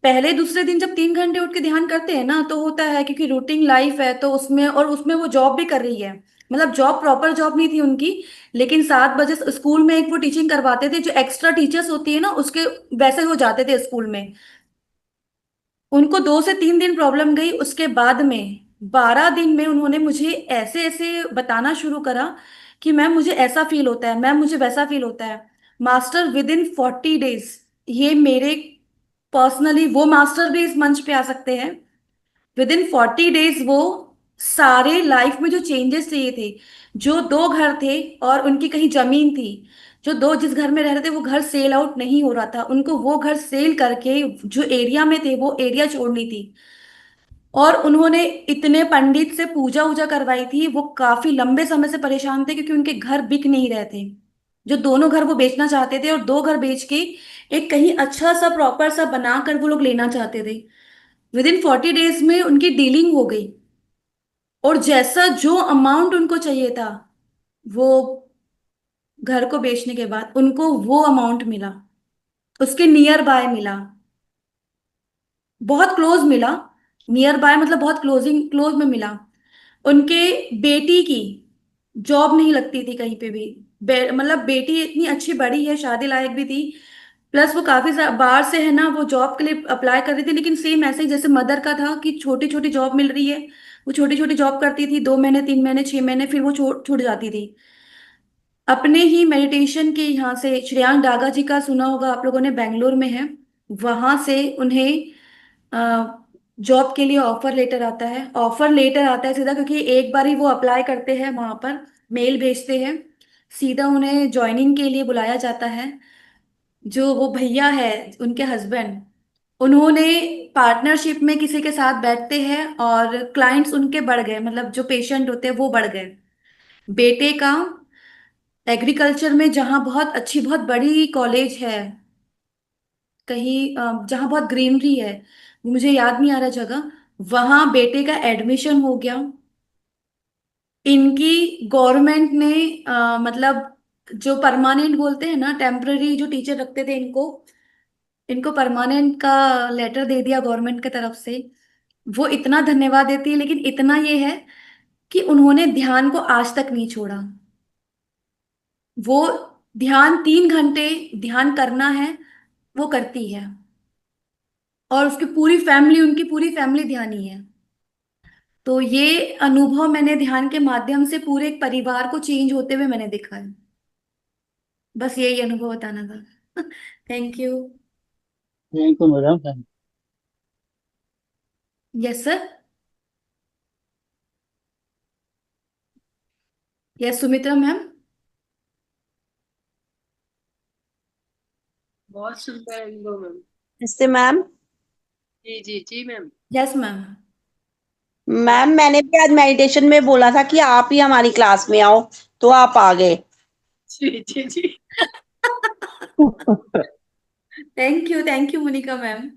S2: पहले दूसरे दिन जब 3 घंटे उठ के ध्यान करते हैं ना तो होता है, क्योंकि रूटीन लाइफ है तो उसमें, और उसमें वो जॉब भी कर रही है, मतलब जॉब प्रॉपर जॉब नहीं थी उनकी, लेकिन 7 बजे स्कूल में एक वो टीचिंग करवाते थे, जो एक्स्ट्रा टीचर्स होती है ना उसके वैसे हो जाते थे स्कूल में। उनको 2 से 3 दिन प्रॉब्लम गई, उसके बाद में 12 दिन में उन्होंने मुझे ऐसे ऐसे बताना शुरू करा कि मैम मुझे ऐसा फील होता है, मैम मुझे वैसा फील होता है। मास्टर विद इन 40 डेज, ये मेरे पर्सनली, वो मास्टर भी इस मंच पे आ सकते हैं। विद इन 40 डेज वो सारे लाइफ में जो चेंजेस चाहिए थे, जो दो घर थे और उनकी कहीं जमीन थी, जो दो जिस घर में रह रहे थे वो घर सेल आउट नहीं हो रहा था, उनको वो घर सेल करके जो एरिया में थे वो एरिया छोड़नी थी। और उन्होंने इतने पंडित से पूजा वूजा करवाई थी, वो काफी लंबे समय से परेशान थे क्योंकि उनके घर बिक नहीं रहे थे। जो दोनों घर वो बेचना चाहते थे और दो घर बेच के एक कहीं अच्छा सा प्रॉपर सा बनाकर वो लोग लेना चाहते थे। विद इन 40 डेज में उनकी डीलिंग हो गई, और जैसा जो अमाउंट उनको चाहिए था, वो घर को बेचने के बाद उनको वो अमाउंट मिला, उसके नियर बाय मिला, बहुत क्लोज मिला। नियर बाय मतलब बहुत क्लोज में मिला। उनके बेटी की जॉब नहीं लगती थी कहीं पे भी। मतलब बेटी इतनी अच्छी बड़ी है, शादी लायक भी थी, प्लस वो काफी बाहर से है ना, वो जॉब के लिए अप्लाई कर रही थी, लेकिन सेम ऐसे ही जैसे मदर का था कि छोटी छोटी जॉब मिल रही है। वो छोटी छोटी जॉब करती थी, 2 महीने 3 महीने 6 महीने, फिर वो छूट जाती थी। अपने ही मेडिटेशन के यहाँ से श्रेयांक डागा जी का सुना होगा आप लोगों ने, बेंगलोर में है। वहां से उन्हें जॉब के लिए ऑफर लेटर आता है। ऑफर लेटर आता है सीधा, क्योंकि एक बार ही वो अप्लाई करते हैं वहां पर, मेल भेजते हैं, सीधा उन्हें ज्वाइनिंग के लिए बुलाया जाता है। जो वो भैया है, उनके हस्बैंड, उन्होंने पार्टनरशिप में किसी के साथ बैठते हैं और क्लाइंट्स उनके बढ़ गए, मतलब जो पेशेंट होते हैं वो बढ़ गए। बेटे का एग्रीकल्चर में, जहाँ बहुत अच्छी बहुत बड़ी कॉलेज है, कहीं जहाँ बहुत ग्रीनरी है, मुझे याद नहीं आ रहा जगह, वहां बेटे का एडमिशन हो गया। इनकी गवर्नमेंट ने मतलब जो परमानेंट बोलते हैं ना, टेम्पररी जो टीचर रखते थे इनको, इनको परमानेंट का लेटर दे दिया गवर्नमेंट की तरफ से। वो इतना धन्यवाद देती है, लेकिन इतना ये है कि उन्होंने ध्यान को आज तक नहीं छोड़ा। वो ध्यान 3 घंटे ध्यान करना है, वो करती है। और उसकी पूरी फैमिली, उनकी पूरी फैमिली ध्यानी है। तो ये अनुभव मैंने ध्यान के माध्यम से पूरे एक परिवार को चेंज होते हुए मैंने देखा है। बस यही अनुभव बताना था। Thank you.
S8: Thank you madam.
S2: Yes sir. Yes Sumitra ma'am.
S4: बहुत सुंदर अनुभव मैम।
S9: नमस्ते मैम।
S4: जी जी जी मैम।
S2: Yes ma'am.
S9: मैम मैंने भी आज मेडिटेशन में बोला था कि आप ही हमारी क्लास में आओ, तो आप आ गए।
S4: जी जी जी।
S2: Thank you Monica ma'am.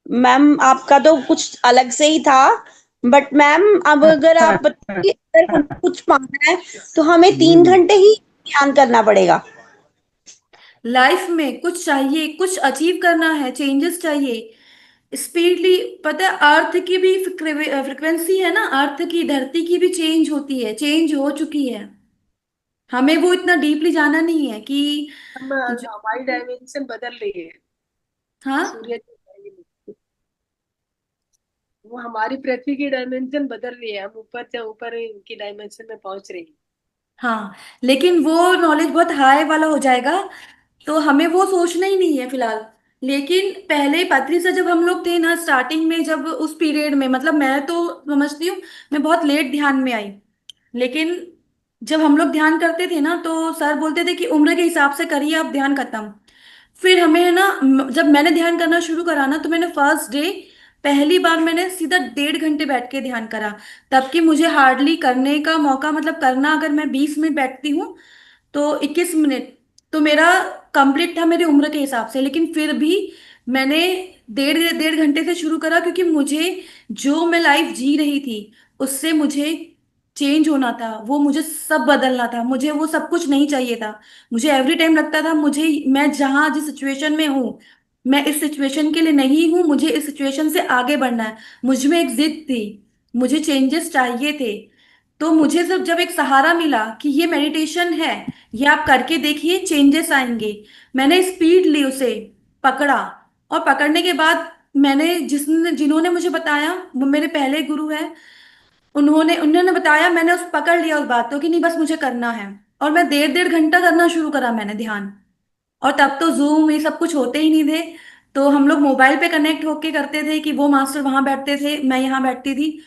S9: Ma'am आपका तो कुछ अलग से ही था, बट मैम अब अगर आप बताइए कि अगर हमें कुछ पाना है तो हमें 3 घंटे ही ध्यान करना पड़ेगा।
S2: लाइफ में कुछ चाहिए, कुछ अचीव करना है, चेंजेस चाहिए स्पीडली। पता है अर्थ की भी फ्रिक्वेंसी है ना, अर्थ की, धरती की भी चेंज होती है, चेंज हो चुकी है। हमें वो इतना डीपली जाना नहीं है कि
S4: हम
S2: जो,
S4: हमारी डायमेंशन बदल रही है।
S2: हाँ
S4: सूर्य की, वो हमारी पृथ्वी की डायमेंशन बदल रही है, हम ऊपर से ऊपर की डायमेंशन में पहुंच रही है।
S2: हाँ, लेकिन वो नॉलेज बहुत हाई वाला हो जाएगा, तो हमें वो सोचना ही नहीं है फिलहाल। लेकिन पहले पत्री से जब हम लोग थे ना, स्टार्टिंग में, जब उस पीरियड में, मतलब मैं तो समझती हूँ मैं बहुत लेट ध्यान में आई, लेकिन जब हम लोग ध्यान करते थे ना, तो सर बोलते थे कि उम्र के हिसाब से करिए आप ध्यान, खत्म। फिर हमें है ना, जब मैंने ध्यान करना शुरू करा ना, तो मैंने फर्स्ट डे, पहली बार मैंने सीधा 1.5 घंटे बैठ के ध्यान करा। तब कि मुझे हार्डली करने का मौका, मतलब करना अगर मैं 20 मिनट बैठती हूँ तो 21 मिनट, तो मेरा कंप्लीट था मेरी उम्र के हिसाब से। लेकिन फिर भी मैंने डेढ़ डेढ़ घंटे से शुरू करा, क्योंकि मुझे जो मैं लाइफ जी रही थी उससे मुझे चेंज होना था, वो मुझे सब बदलना था, मुझे वो सब कुछ नहीं चाहिए था। मुझे एवरी टाइम लगता था, मुझे, मैं जहां जिस सिचुएशन में हूँ, मैं इस सिचुएशन के लिए नहीं हूँ, मुझे इस सिचुएशन से आगे बढ़ना है। मुझ में एक जिद थी, मुझे चेंजेस चाहिए थे। तो मुझे जब एक सहारा मिला कि ये मेडिटेशन है, ये आप करके देखिए, चेंजेस आएंगे, मैंने स्पीड ली उसे, पकड़ा। और पकड़ने के बाद मैंने, जिन्होंने मुझे बताया, वो मेरे पहले गुरु है, उन्होंने उन्होंने बताया, मैंने उस पकड़ लिया उस बात को कि नहीं, बस मुझे करना है। और मैं 1.5 घंटा करना शुरू करा मैंने ध्यान। और तब तो जूम ये सब कुछ होते ही नहीं थे, तो हम लोग मोबाइल पे कनेक्ट होके करते थे कि वो मास्टर वहां बैठते थे, मैं यहाँ बैठती थी।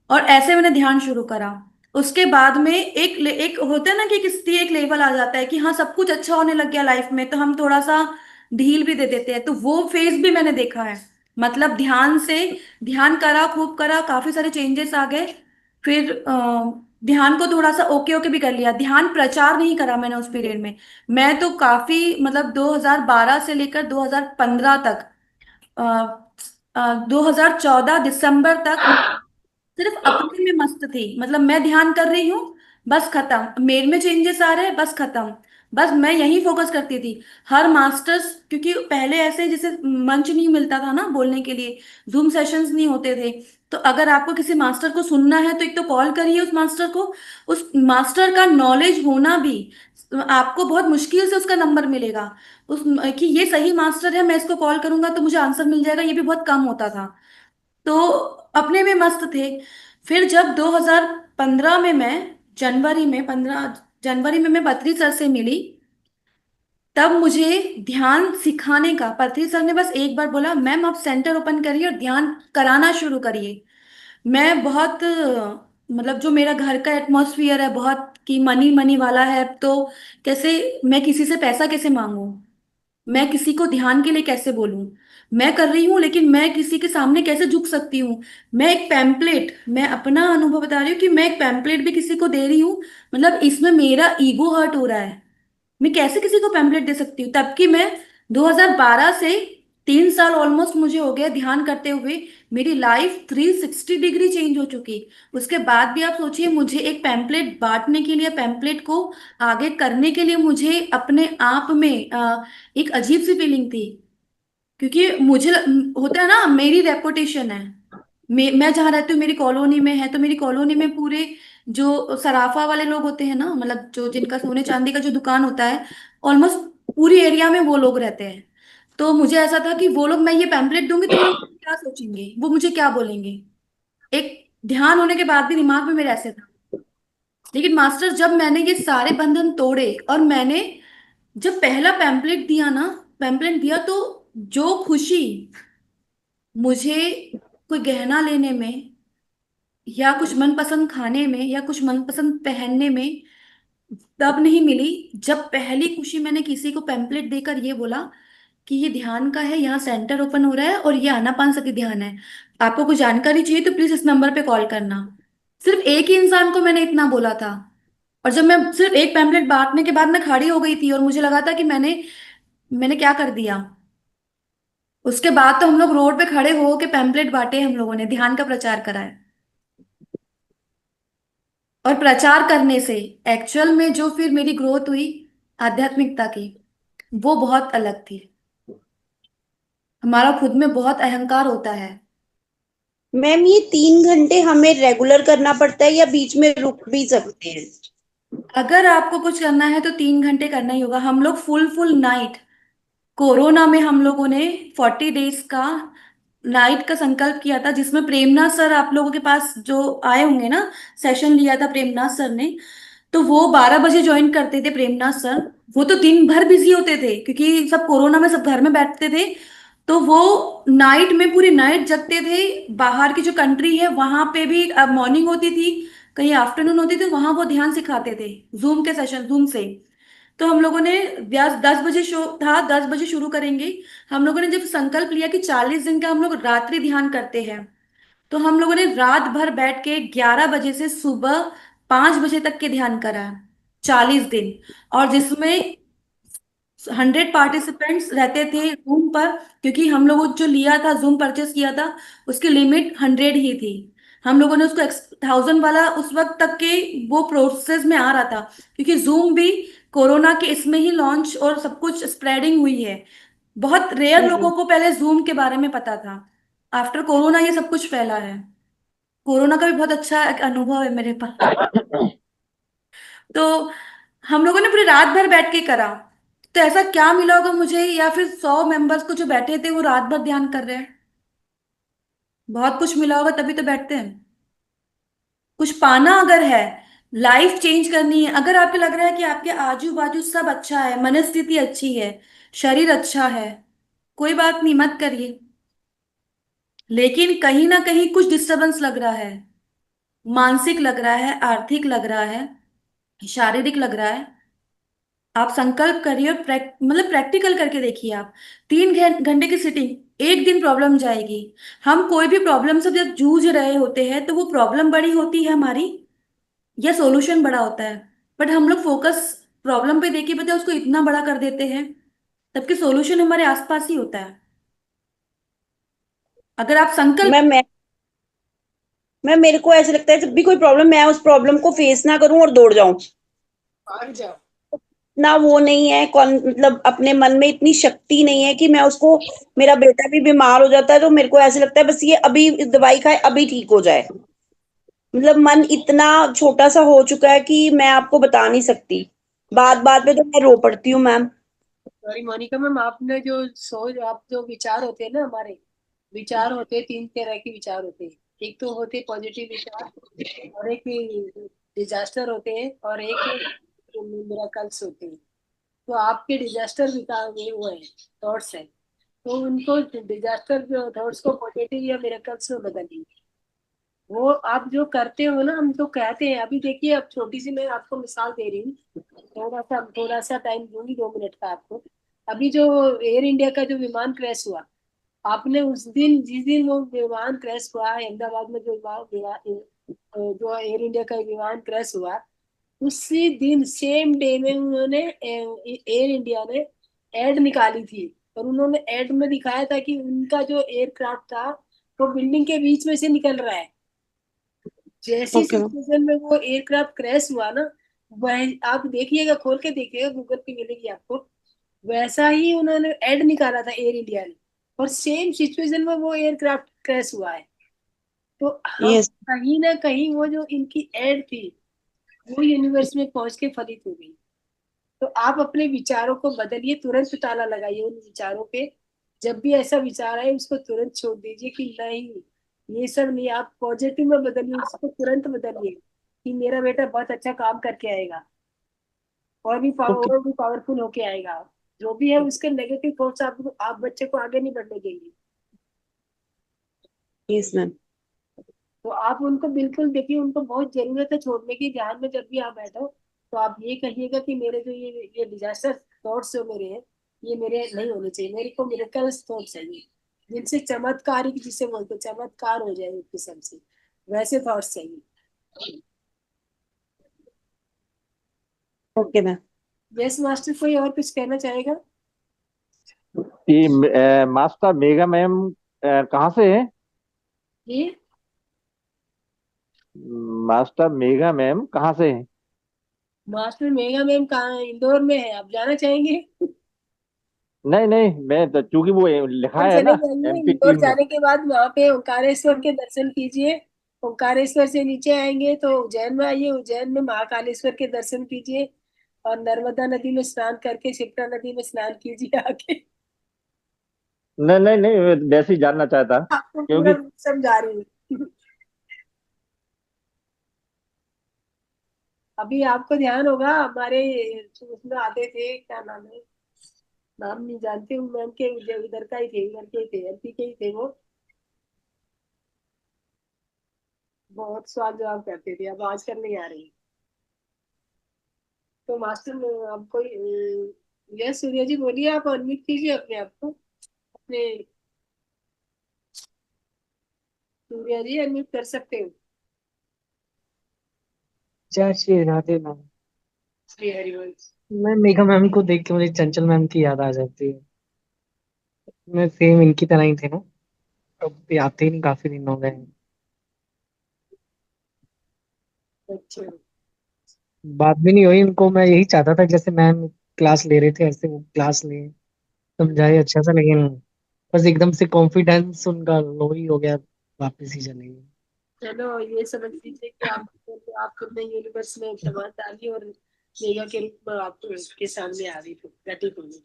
S2: और ऐसे मैंने ध्यान शुरू करा। उसके बाद में एक होता है ना कि किसी एक लेवल आ जाता है कि हाँ सब कुछ अच्छा होने लग गया लाइफ में, तो हम थोड़ा सा ढील भी दे देते हैं। तो वो फेज भी मैंने देखा है, मतलब ध्यान से, ध्यान करा, खूब करा, काफी सारे चेंजेस आ गए। फिर ध्यान को थोड़ा सा ओके ओके भी कर लिया। ध्यान प्रचार नहीं करा मैंने उस पीरियड में। मैं तो काफी, मतलब 2012 से लेकर 2015 तक, 2014 दिसंबर तक सिर्फ अपने में मस्त थी। मतलब मैं ध्यान कर रही हूँ, बस खत्म, मेरे में चेंजेस आ रहे हैं, बस खत्म। बस मैं यही फोकस करती थी। हर मास्टर्स, क्योंकि पहले ऐसे जैसे मंच नहीं मिलता था ना बोलने के लिए, जूम सेशंस नहीं होते थे। तो अगर आपको किसी मास्टर को सुनना है तो एक तो कॉल करिए उस मास्टर को। उस मास्टर का नॉलेज होना भी, आपको बहुत मुश्किल से उसका नंबर मिलेगा। उस कि ये सही मास्टर है, मैं इसको कॉल करूंगा तो मुझे आंसर मिल जाएगा, ये भी बहुत कम होता था। तो अपने में मस्त थे। फिर जब 2015 में मैं, जनवरी में, 15 जनवरी में मैं पत्री सर से मिली, तब मुझे ध्यान सिखाने का, पत्री सर ने बस एक बार बोला, मैम आप सेंटर ओपन करिए और ध्यान कराना शुरू करिए। मैं बहुत मतलब जो मेरा घर का एटमॉस्फियर है बहुत कि मनी मनी वाला है, तो कैसे मैं किसी से पैसा कैसे मांगू, मैं किसी को ध्यान के लिए कैसे बोलूं, मैं कर रही हूँ लेकिन मैं किसी के सामने कैसे झुक सकती हूँ। मैं एक पैम्पलेट, मैं अपना अनुभव बता रही हूँ कि मैं एक पैम्पलेट भी किसी को दे रही हूँ, मतलब इसमें मेरा ईगो हर्ट हो रहा है। मैं कैसे किसी को पैम्पलेट दे सकती हूँ। तब कि मैं 2012 से 3 साल ऑलमोस्ट मुझे हो गया ध्यान करते हुए, मेरी लाइफ 360 डिग्री चेंज हो चुकी। उसके बाद भी आप सोचिए, मुझे एक पैम्पलेट बांटने के लिए, पैम्पलेट को आगे करने के लिए, मुझे अपने आप में एक अजीब सी फीलिंग थी। क्योंकि मुझे होता है ना, मेरी रेपुटेशन है, मैं जहाँ रहती हूँ मेरी कॉलोनी में है, तो मेरी कॉलोनी में पूरे जो सराफा वाले लोग होते हैं ना, मतलब जो जिनका सोने चांदी का जो दुकान होता है, ऑलमोस्ट पूरी एरिया में वो लोग रहते हैं। तो मुझे ऐसा था कि वो लोग, मैं ये पैम्पलेट दूंगी तो वो लोग क्या सोचेंगे, वो मुझे क्या बोलेंगे। एक ध्यान होने के बाद भी दिमाग में मेरे ऐसे था। लेकिन मास्टर, जब मैंने ये सारे बंधन तोड़े और मैंने जब पहला पैम्पलेट दिया ना, पैम्पलेट दिया, तो जो खुशी मुझे कोई गहना लेने में, या कुछ मनपसंद खाने में, या कुछ मनपसंद पहनने में, तब नहीं मिली। जब पहली खुशी मैंने किसी को पैम्पलेट देकर ये बोला कि ये ध्यान का है, यहाँ सेंटर ओपन हो रहा है और ये आनापानसती ध्यान है, आपको कुछ जानकारी चाहिए तो प्लीज इस नंबर पे कॉल करना। सिर्फ एक ही इंसान को मैंने इतना बोला था। और जब मैं सिर्फ एक पैम्पलेट बांटने के बाद मैं खड़ी हो गई थी और मुझे लगा था कि मैंने क्या कर दिया। उसके बाद तो हम लोग रोड पे खड़े हो के पैम्पलेट बांटे, हम लोगों ने ध्यान का प्रचार करा है। और प्रचार करने से एक्चुअल में जो फिर मेरी ग्रोथ हुई आध्यात्मिकता की, वो बहुत अलग थी। हमारा खुद में बहुत अहंकार होता है।
S9: मैम ये 3 घंटे हमें रेगुलर करना पड़ता है या बीच में रुक भी सकते हैं?
S2: अगर आपको कुछ करना है तो 3 घंटे करना ही होगा। हम लोग फुल फुल नाइट, कोरोना में हम लोगों ने 40 डेज का नाइट का संकल्प किया था, जिसमें प्रेमनाथ सर आप लोगों के पास जो आए होंगे ना, सेशन लिया था प्रेमनाथ सर ने। तो वो 12 बजे ज्वाइन करते थे प्रेमनाथ सर। वो तो दिन भर बिजी होते थे क्योंकि सब कोरोना में सब घर में बैठते थे। तो वो नाइट में पूरी नाइट जगते थे। बाहर की जो कंट्री है वहां पे भी अब मॉर्निंग होती थी, कहीं आफ्टरनून होती थी, वहां वो ध्यान सिखाते थे जूम के सेशन, जूम से। तो हम लोगों ने 10 बजे शो था, 10 बजे शुरू करेंगे। हम लोगों ने जब संकल्प लिया कि 40 दिन का हम लोग रात्रि ध्यान करते हैं, तो हम लोगों ने रात भर बैठ के 11 बजे से सुबह 5 बजे तक के ध्यान करा, 40 दिन। और जिसमें 100 पार्टिसिपेंट्स रहते थे जूम पर, क्योंकि हम लोगों जो लिया था, जूम परचेस किया था, उसकी लिमिट 100 ही थी। हम लोगों ने उसको 1000 वाला उस वक्त तक के वो प्रोसेस में आ रहा था, क्योंकि जूम भी कोरोना के इसमें ही लॉन्च और सब कुछ स्प्रेडिंग हुई है। बहुत रेयर लोगों को पहले जूम के बारे में पता था। आफ्टर कोरोना ये सब कुछ फैला है। कोरोना का भी बहुत अच्छा एक अनुभव है मेरे पास। तो हम लोगों ने पूरी रात भर बैठ के करा। तो ऐसा क्या मिला होगा मुझे या फिर 100 मेंबर्स को जो बैठे थे वो रात भर ध्यान कर रहे हैं। बहुत कुछ मिला होगा तभी तो बैठते हैं। कुछ पाना अगर है, लाइफ चेंज करनी है, अगर आपको लग रहा है कि आपके आजू बाजू सब अच्छा है, मनस्थिति अच्छी है, शरीर अच्छा है, कोई बात नहीं, मत करिए। लेकिन कहीं ना कहीं कुछ डिस्टरबेंस लग रहा है, मानसिक लग रहा है, आर्थिक लग रहा है, शारीरिक लग रहा है, आप संकल्प करिए और मतलब प्रैक्टिकल करके देखिए आप। 3 घंटे की सिटिंग, एक दिन प्रॉब्लम जाएगी। हम कोई भी प्रॉब्लम से जब जूझ रहे होते हैं तो वो प्रॉब्लम बड़ी होती है हमारी, या सॉल्यूशन बड़ा होता है। बट हम लोग फोकस प्रॉब्लम पे देके पता है उसको इतना बड़ा कर देते हैं, तबकि सॉल्यूशन हमारे आसपास ही होता है। अगर आप संकल्प,
S9: मैम मैं मैं मेरे को ऐसे लगता है जब भी कोई प्रॉब्लम, मैं उस प्रॉब्लम को फेस ना करूं और दौड़ जाऊं,
S4: भाग जाओ।
S9: ना वो नहीं है मतलब अपने मन में इतनी शक्ति नहीं है कि मैं उसको, मेरा बेटा भी बीमार हो जाता है तो मेरे को ऐसे लगता है बस ये अभी दवाई खाए अभी ठीक हो जाए। मतलब मन इतना छोटा सा हो चुका है कि मैं आपको बता नहीं सकती। बात बात पे तो मैं रो पड़ती हूँ मैम।
S4: सॉरी मोनिका मैम, आपने जो सोच, आप जो विचार होते हैं ना, हमारे विचार होते हैं, 3 तरह के विचार होते हैं। एक तो होते पॉजिटिव विचार, और एक डिजास्टर होते हैं, और एक मिराकल्स होते हैं। तो आपके डिजास्टर विचार ये वो है, थॉट्स है, तो उनको डिजास्टर थॉट्स को पॉजिटिव या मिरेकल्स में बदलिए। वो आप जो करते हो ना, हम तो कहते हैं, अभी देखिए, अब छोटी सी मैं आपको मिसाल दे रही हूँ, थोड़ा सा टाइम दूंगी, 2 मिनट का आपको। अभी जो एयर इंडिया का जो विमान क्रैश हुआ, आपने उस दिन, जिस दिन वो विमान क्रैश हुआ अहमदाबाद में, जो एयर इंडिया का विमान क्रैश हुआ, उसी दिन सेम डे में उन्होंने एयर इंडिया ने एड निकाली थी। और उन्होंने एड में दिखाया था कि उनका जो एयरक्राफ्ट था वो बिल्डिंग के बीच में से निकल रहा है। जैसी
S9: ओके मैम।
S4: सिचुएशन में वो एयरक्राफ्ट क्रैश हुआ ना, वह आप देखिएगा, खोल के देखिएगा, गूगल पे मिलेगी आपको। वैसा ही उन्होंने एड निकाला था एयर इंडिया ने, और सेम सिचुएशन में वो एयरक्राफ्ट क्रैश हुआ है। तो हम
S9: यस।
S4: कहीं ना कहीं वो जो इनकी एड थी, वो यूनिवर्स में पहुंच के फलित हो गई। तो आप अपने विचारों को बदलिए, तुरंत ताला लगाइए उन विचारों पे। जब भी ऐसा विचार आए, उसको तुरंत छोड़ दीजिए कि नहीं, ये सब नहीं। आप पॉजिटिव में बदलिए, उसको तुरंत बदलिए कि मेरा बेटा बहुत अच्छा काम करके आएगा,
S9: ओके।
S4: और भी पावरफुल होके आएगा। जो भी है उसके नेगेटिव थॉट्स, आप बच्चे को आगे नहीं बढ़ने देंगे।
S9: Yes ma'am.
S4: तो आप उनको बिल्कुल देखिए, उनको बहुत जरूरत है छोड़ने की। ध्यान में जब भी आप बैठो, तो आप ये कहिएगा कि मेरे जो ये डिजास्टर थॉट्स जो मेरे हैं, ये मेरे नहीं होने चाहिए। मेरे को मिरेकल्स थॉट चाहिए, जिनसे चमत्कारिक, जिसे बोलते हैं, चमत्कार हो जाए एक किस्म से, वैसे थॉट्स चाहिए।
S9: Okay ma'am.
S4: यस मास्टर, कोई और कुछ कहना चाहेगा?
S6: ये मास्टर मेगा मैम कहाँ से है?
S4: जी,
S6: मास्टर मेगा मैम कहाँ से है?
S4: मास्टर मेगा मैम कहाँ है? इंदौर में है। आप जाना चाहेंगे?
S6: नहीं नहीं, मैं तो चूंकि वो लिखा
S4: इंदौर
S6: है
S4: चले
S6: ना
S4: जाइए।
S6: एमपी
S4: इंदौर
S6: टीम में।
S4: जाने के बाद वहां पे ओंकारेश्वर के दर्शन कीजिए। ओंकारेश्वर से नीचे आएंगे तो उज्जैन में आइए। उज्जैन में महाकालेश्वर के दर्शन कीजिए, और नर्मदा नदी में स्नान करके शिप्रा नदी में स्नान कीजिए आके।
S6: नहीं नहीं नहीं, मैं वैसे ही जानना चाहता
S4: आपको पूरा
S6: क्योंकि
S4: समझा रही हूँ। अभी आपको ध्यान होगा, हमारे उसमें आते थे, क्या नाम है, नाम नहीं जानती हूँ मैम के, उधर का ही थे, उधर के ही थे, एमपी के ही थे वो। बहुत सवाल जवाब करते थे, अब आजकल नहीं आ रही। तो मास्टर में आपको, यस सूर्या जी बोलिए, आप अनम्यूट कीजिए अपने आप को, अपने। सूर्या जी अनम्यूट कर सकते हो।
S10: जय श्री राधे मैम।
S4: श्री हरिवंश।
S10: मैं मेघा मैम को देख के मुझे चंचल मैम की याद आ जाती है। मैं सेम इनकी तरह ही थे ना। अब ये आते ही नहीं, काफी दिन हो गए।
S4: अच्छा,
S10: बात भी नहीं हुई उनको। मैं यही चाहता था जैसे मैम क्लास ले रहे थे ऐसे वो क्लास ले, समझाए अच्छा सा, लेकिन बस एकदम से कॉन्फिडेंस उनका लो ही हो गया, वापस ही चले गए।
S4: चलो ये समझ लीजिए कि आप खुद ने यूनिवर्स में तमाम डाली, और मेगा के रूप में आपको के सामने आ रही थी, घटित हुई।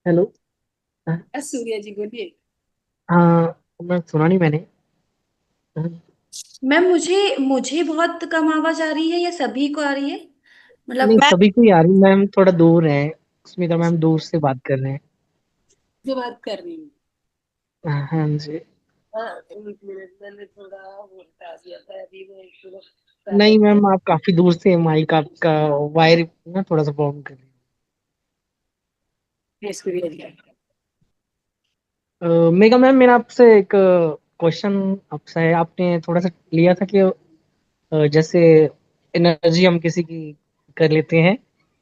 S10: हेलो।
S4: यस सूर्या जी बोलिए।
S10: हाँ, मैं सुना नहीं मैंने।
S2: मैम, मुझे मुझे बहुत कम आवाज आ रही है या सभी को आ रही है?
S10: नहीं,
S2: मतलब
S9: मैम
S10: सभी को ही आ रही। मैम थोड़ा दूर है, स्मिता मैम दूर से बात कर रहे हैं।
S4: जो बात कर रही हूँ।
S10: हाँ जी।
S4: हाँ, एक मिनट, मैंने थोड़ा वो हटा दिया था अभी, मैं थोड़ा
S10: नहीं
S4: पहले।
S10: मैम, आप काफी दूर से माइक आपका वायर ना थोड़ा सा प्रॉब्लम कर रही
S4: यस सूर्या जी।
S10: है। मेगा मैम, मेरा आपसे एक क्वेश्चन आपसे है। आपने थोड़ा सा लिया था कि जैसे एनर्जी हम किसी की कर लेते हैं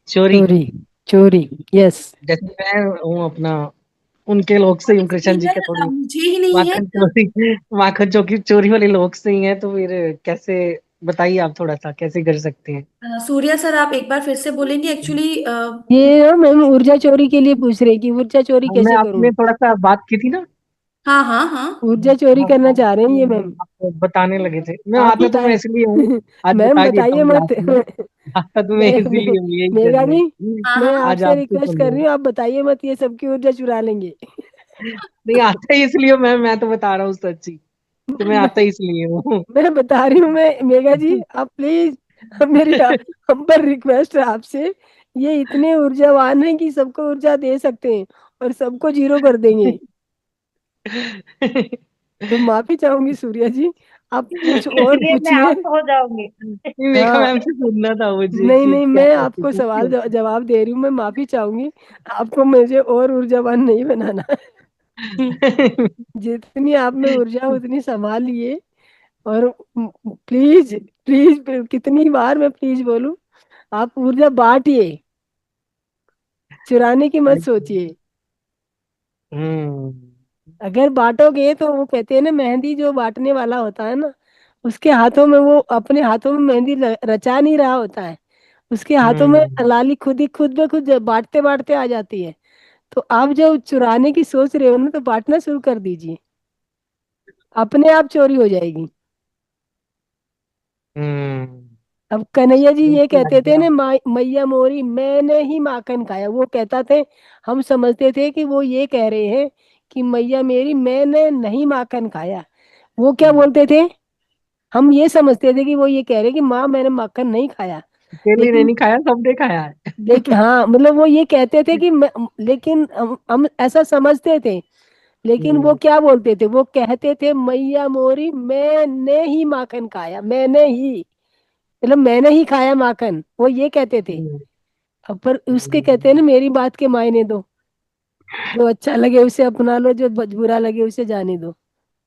S10: चोरी।
S1: चोरी। चोरी। यस।
S10: जैसे मैं हूँ अपना उनके लोग से ही हूँ, कृष्ण जी के
S2: इधर
S10: थोड़ी
S2: मुझे ही नहीं है।
S10: माखन चोरी चोरी वाले लोग से ही है, तो फिर कैसे, बताइए आप थोड़ा सा कैसे कर सकते हैं।
S2: सूर्या सर, आप एक बार फिर से बोलेंगे एक्चुअली।
S1: ये ना मैम ऊर्जा चोरी के लिए पूछ रहे हैं कि ऊर्जा चोरी
S10: मैं
S1: कैसे करूं।
S10: आपने थोड़ा सा बात की थी ना।
S2: हाँ हाँ हाँ।
S1: ऊर्जा चोरी
S10: हाँ,
S1: करना चाह रहे हैं ये मैम।
S10: आप बताने लगे थे, मैं
S1: आप
S10: आता तो मैं
S1: बताए।
S10: इसलिए हूँ, आज
S1: मैम
S10: बता ही देता
S1: बताइए
S10: हूँ
S1: मत।
S10: क्लास में। आता तो मैं
S1: मैं
S10: इसीलिए हूँ यही
S1: मेघा
S10: करने।
S1: जी,
S2: हाँ
S1: मैं
S2: हाँ।
S10: आज
S1: आपसे
S10: आपसे
S1: रिक्वेस्ट
S10: सुन
S1: कर
S10: लो।
S1: रही हूँ, आप बताइए मत, ये सबकी ऊर्जा चुरा लेंगे।
S10: नहीं आता ही इसलिए मैं तो बता रहा हूँ सच्ची, तो मैं आता
S1: मैं
S10: ही इसलिए हूँ।
S1: मैं बता रही हूँ, मैं मेघा जी आप प्लीज, मेरी हम पर रिक्वेस्ट है आपसे। ये इतने ऊर्जावान हैं कि सबको ऊर्जा दे सकते हैं और सबको जीरो कर देंगे। तो माफी चाहूंगी सूर्या जी, आप कुछ और
S5: इसलिए मैं
S1: पूछिए।
S5: आउट हो जाऊंगी।
S10: मेघा
S1: हाँ,
S10: मैम से सुनना था मुझे
S1: नहीं
S10: कि
S1: नहीं,
S10: क्या
S1: मैं
S10: कहती
S1: आपको
S10: थी
S1: सवाल
S10: क्यों।
S1: जवाब दे रही हूँ, मैं माफी चाहूंगी। आपको मुझे और ऊर्जावान नहीं बनाना। जितनी आप में ऊर्जा उतनी संभालिए। और प्लीज प्लीज, कितनी बार मैं प्लीज बोलूं, आप ऊर्जा बांटिए, चुराने की मत सोचिए।
S10: हम्म।
S1: अगर बांटोगे तो वो कहते हैं ना, मेहंदी जो बांटने वाला होता है ना, उसके हाथों में, वो अपने हाथों में मेहंदी रचा नहीं रहा होता है, उसके हाथों में
S10: हम्म।
S1: लाली खुद ही खुद ब खुद बांटते बांटते आ जाती है। तो आप जो चुराने की सोच रहे हो ना, तो बांटना शुरू कर दीजिए, अपने आप चोरी हो जाएगी।
S10: हम्म।
S1: अब कन्हैया जी ये
S10: बिल्कुल लग
S1: कहते थे
S10: गया।
S1: ना, मैया मोरी मैंने ही माखन खाया, वो कहता थे। हम समझते थे कि वो ये कह रहे हैं कि मैया मेरी मैंने नहीं माखन खाया। वो क्या बोलते थे, हम ये समझते थे कि वो ये कह रहे हैं कि माँ मैंने माखन नहीं खाया।
S10: अकेले ने
S1: लेकिन
S10: नहीं खाया, सबने खाया है।
S1: लेकिन हाँ, मतलब वो ये कहते थे कि लेकिन हम ऐसा समझते थे। लेकिन वो
S10: हम्म।
S1: क्या बोलते थे, वो कहते थे मैया मोरी मैंने ही माखन खाया, मैंने ही, मतलब मैंने ही खाया माखन, वो ये कहते थे।
S10: हम्म।
S1: अब पर उसके कहते हैं
S10: हम्म।
S1: ना, मेरी बात के मायने दो, जो अच्छा लगे उसे अपना लो, जो बुरा लगे उसे जाने दो।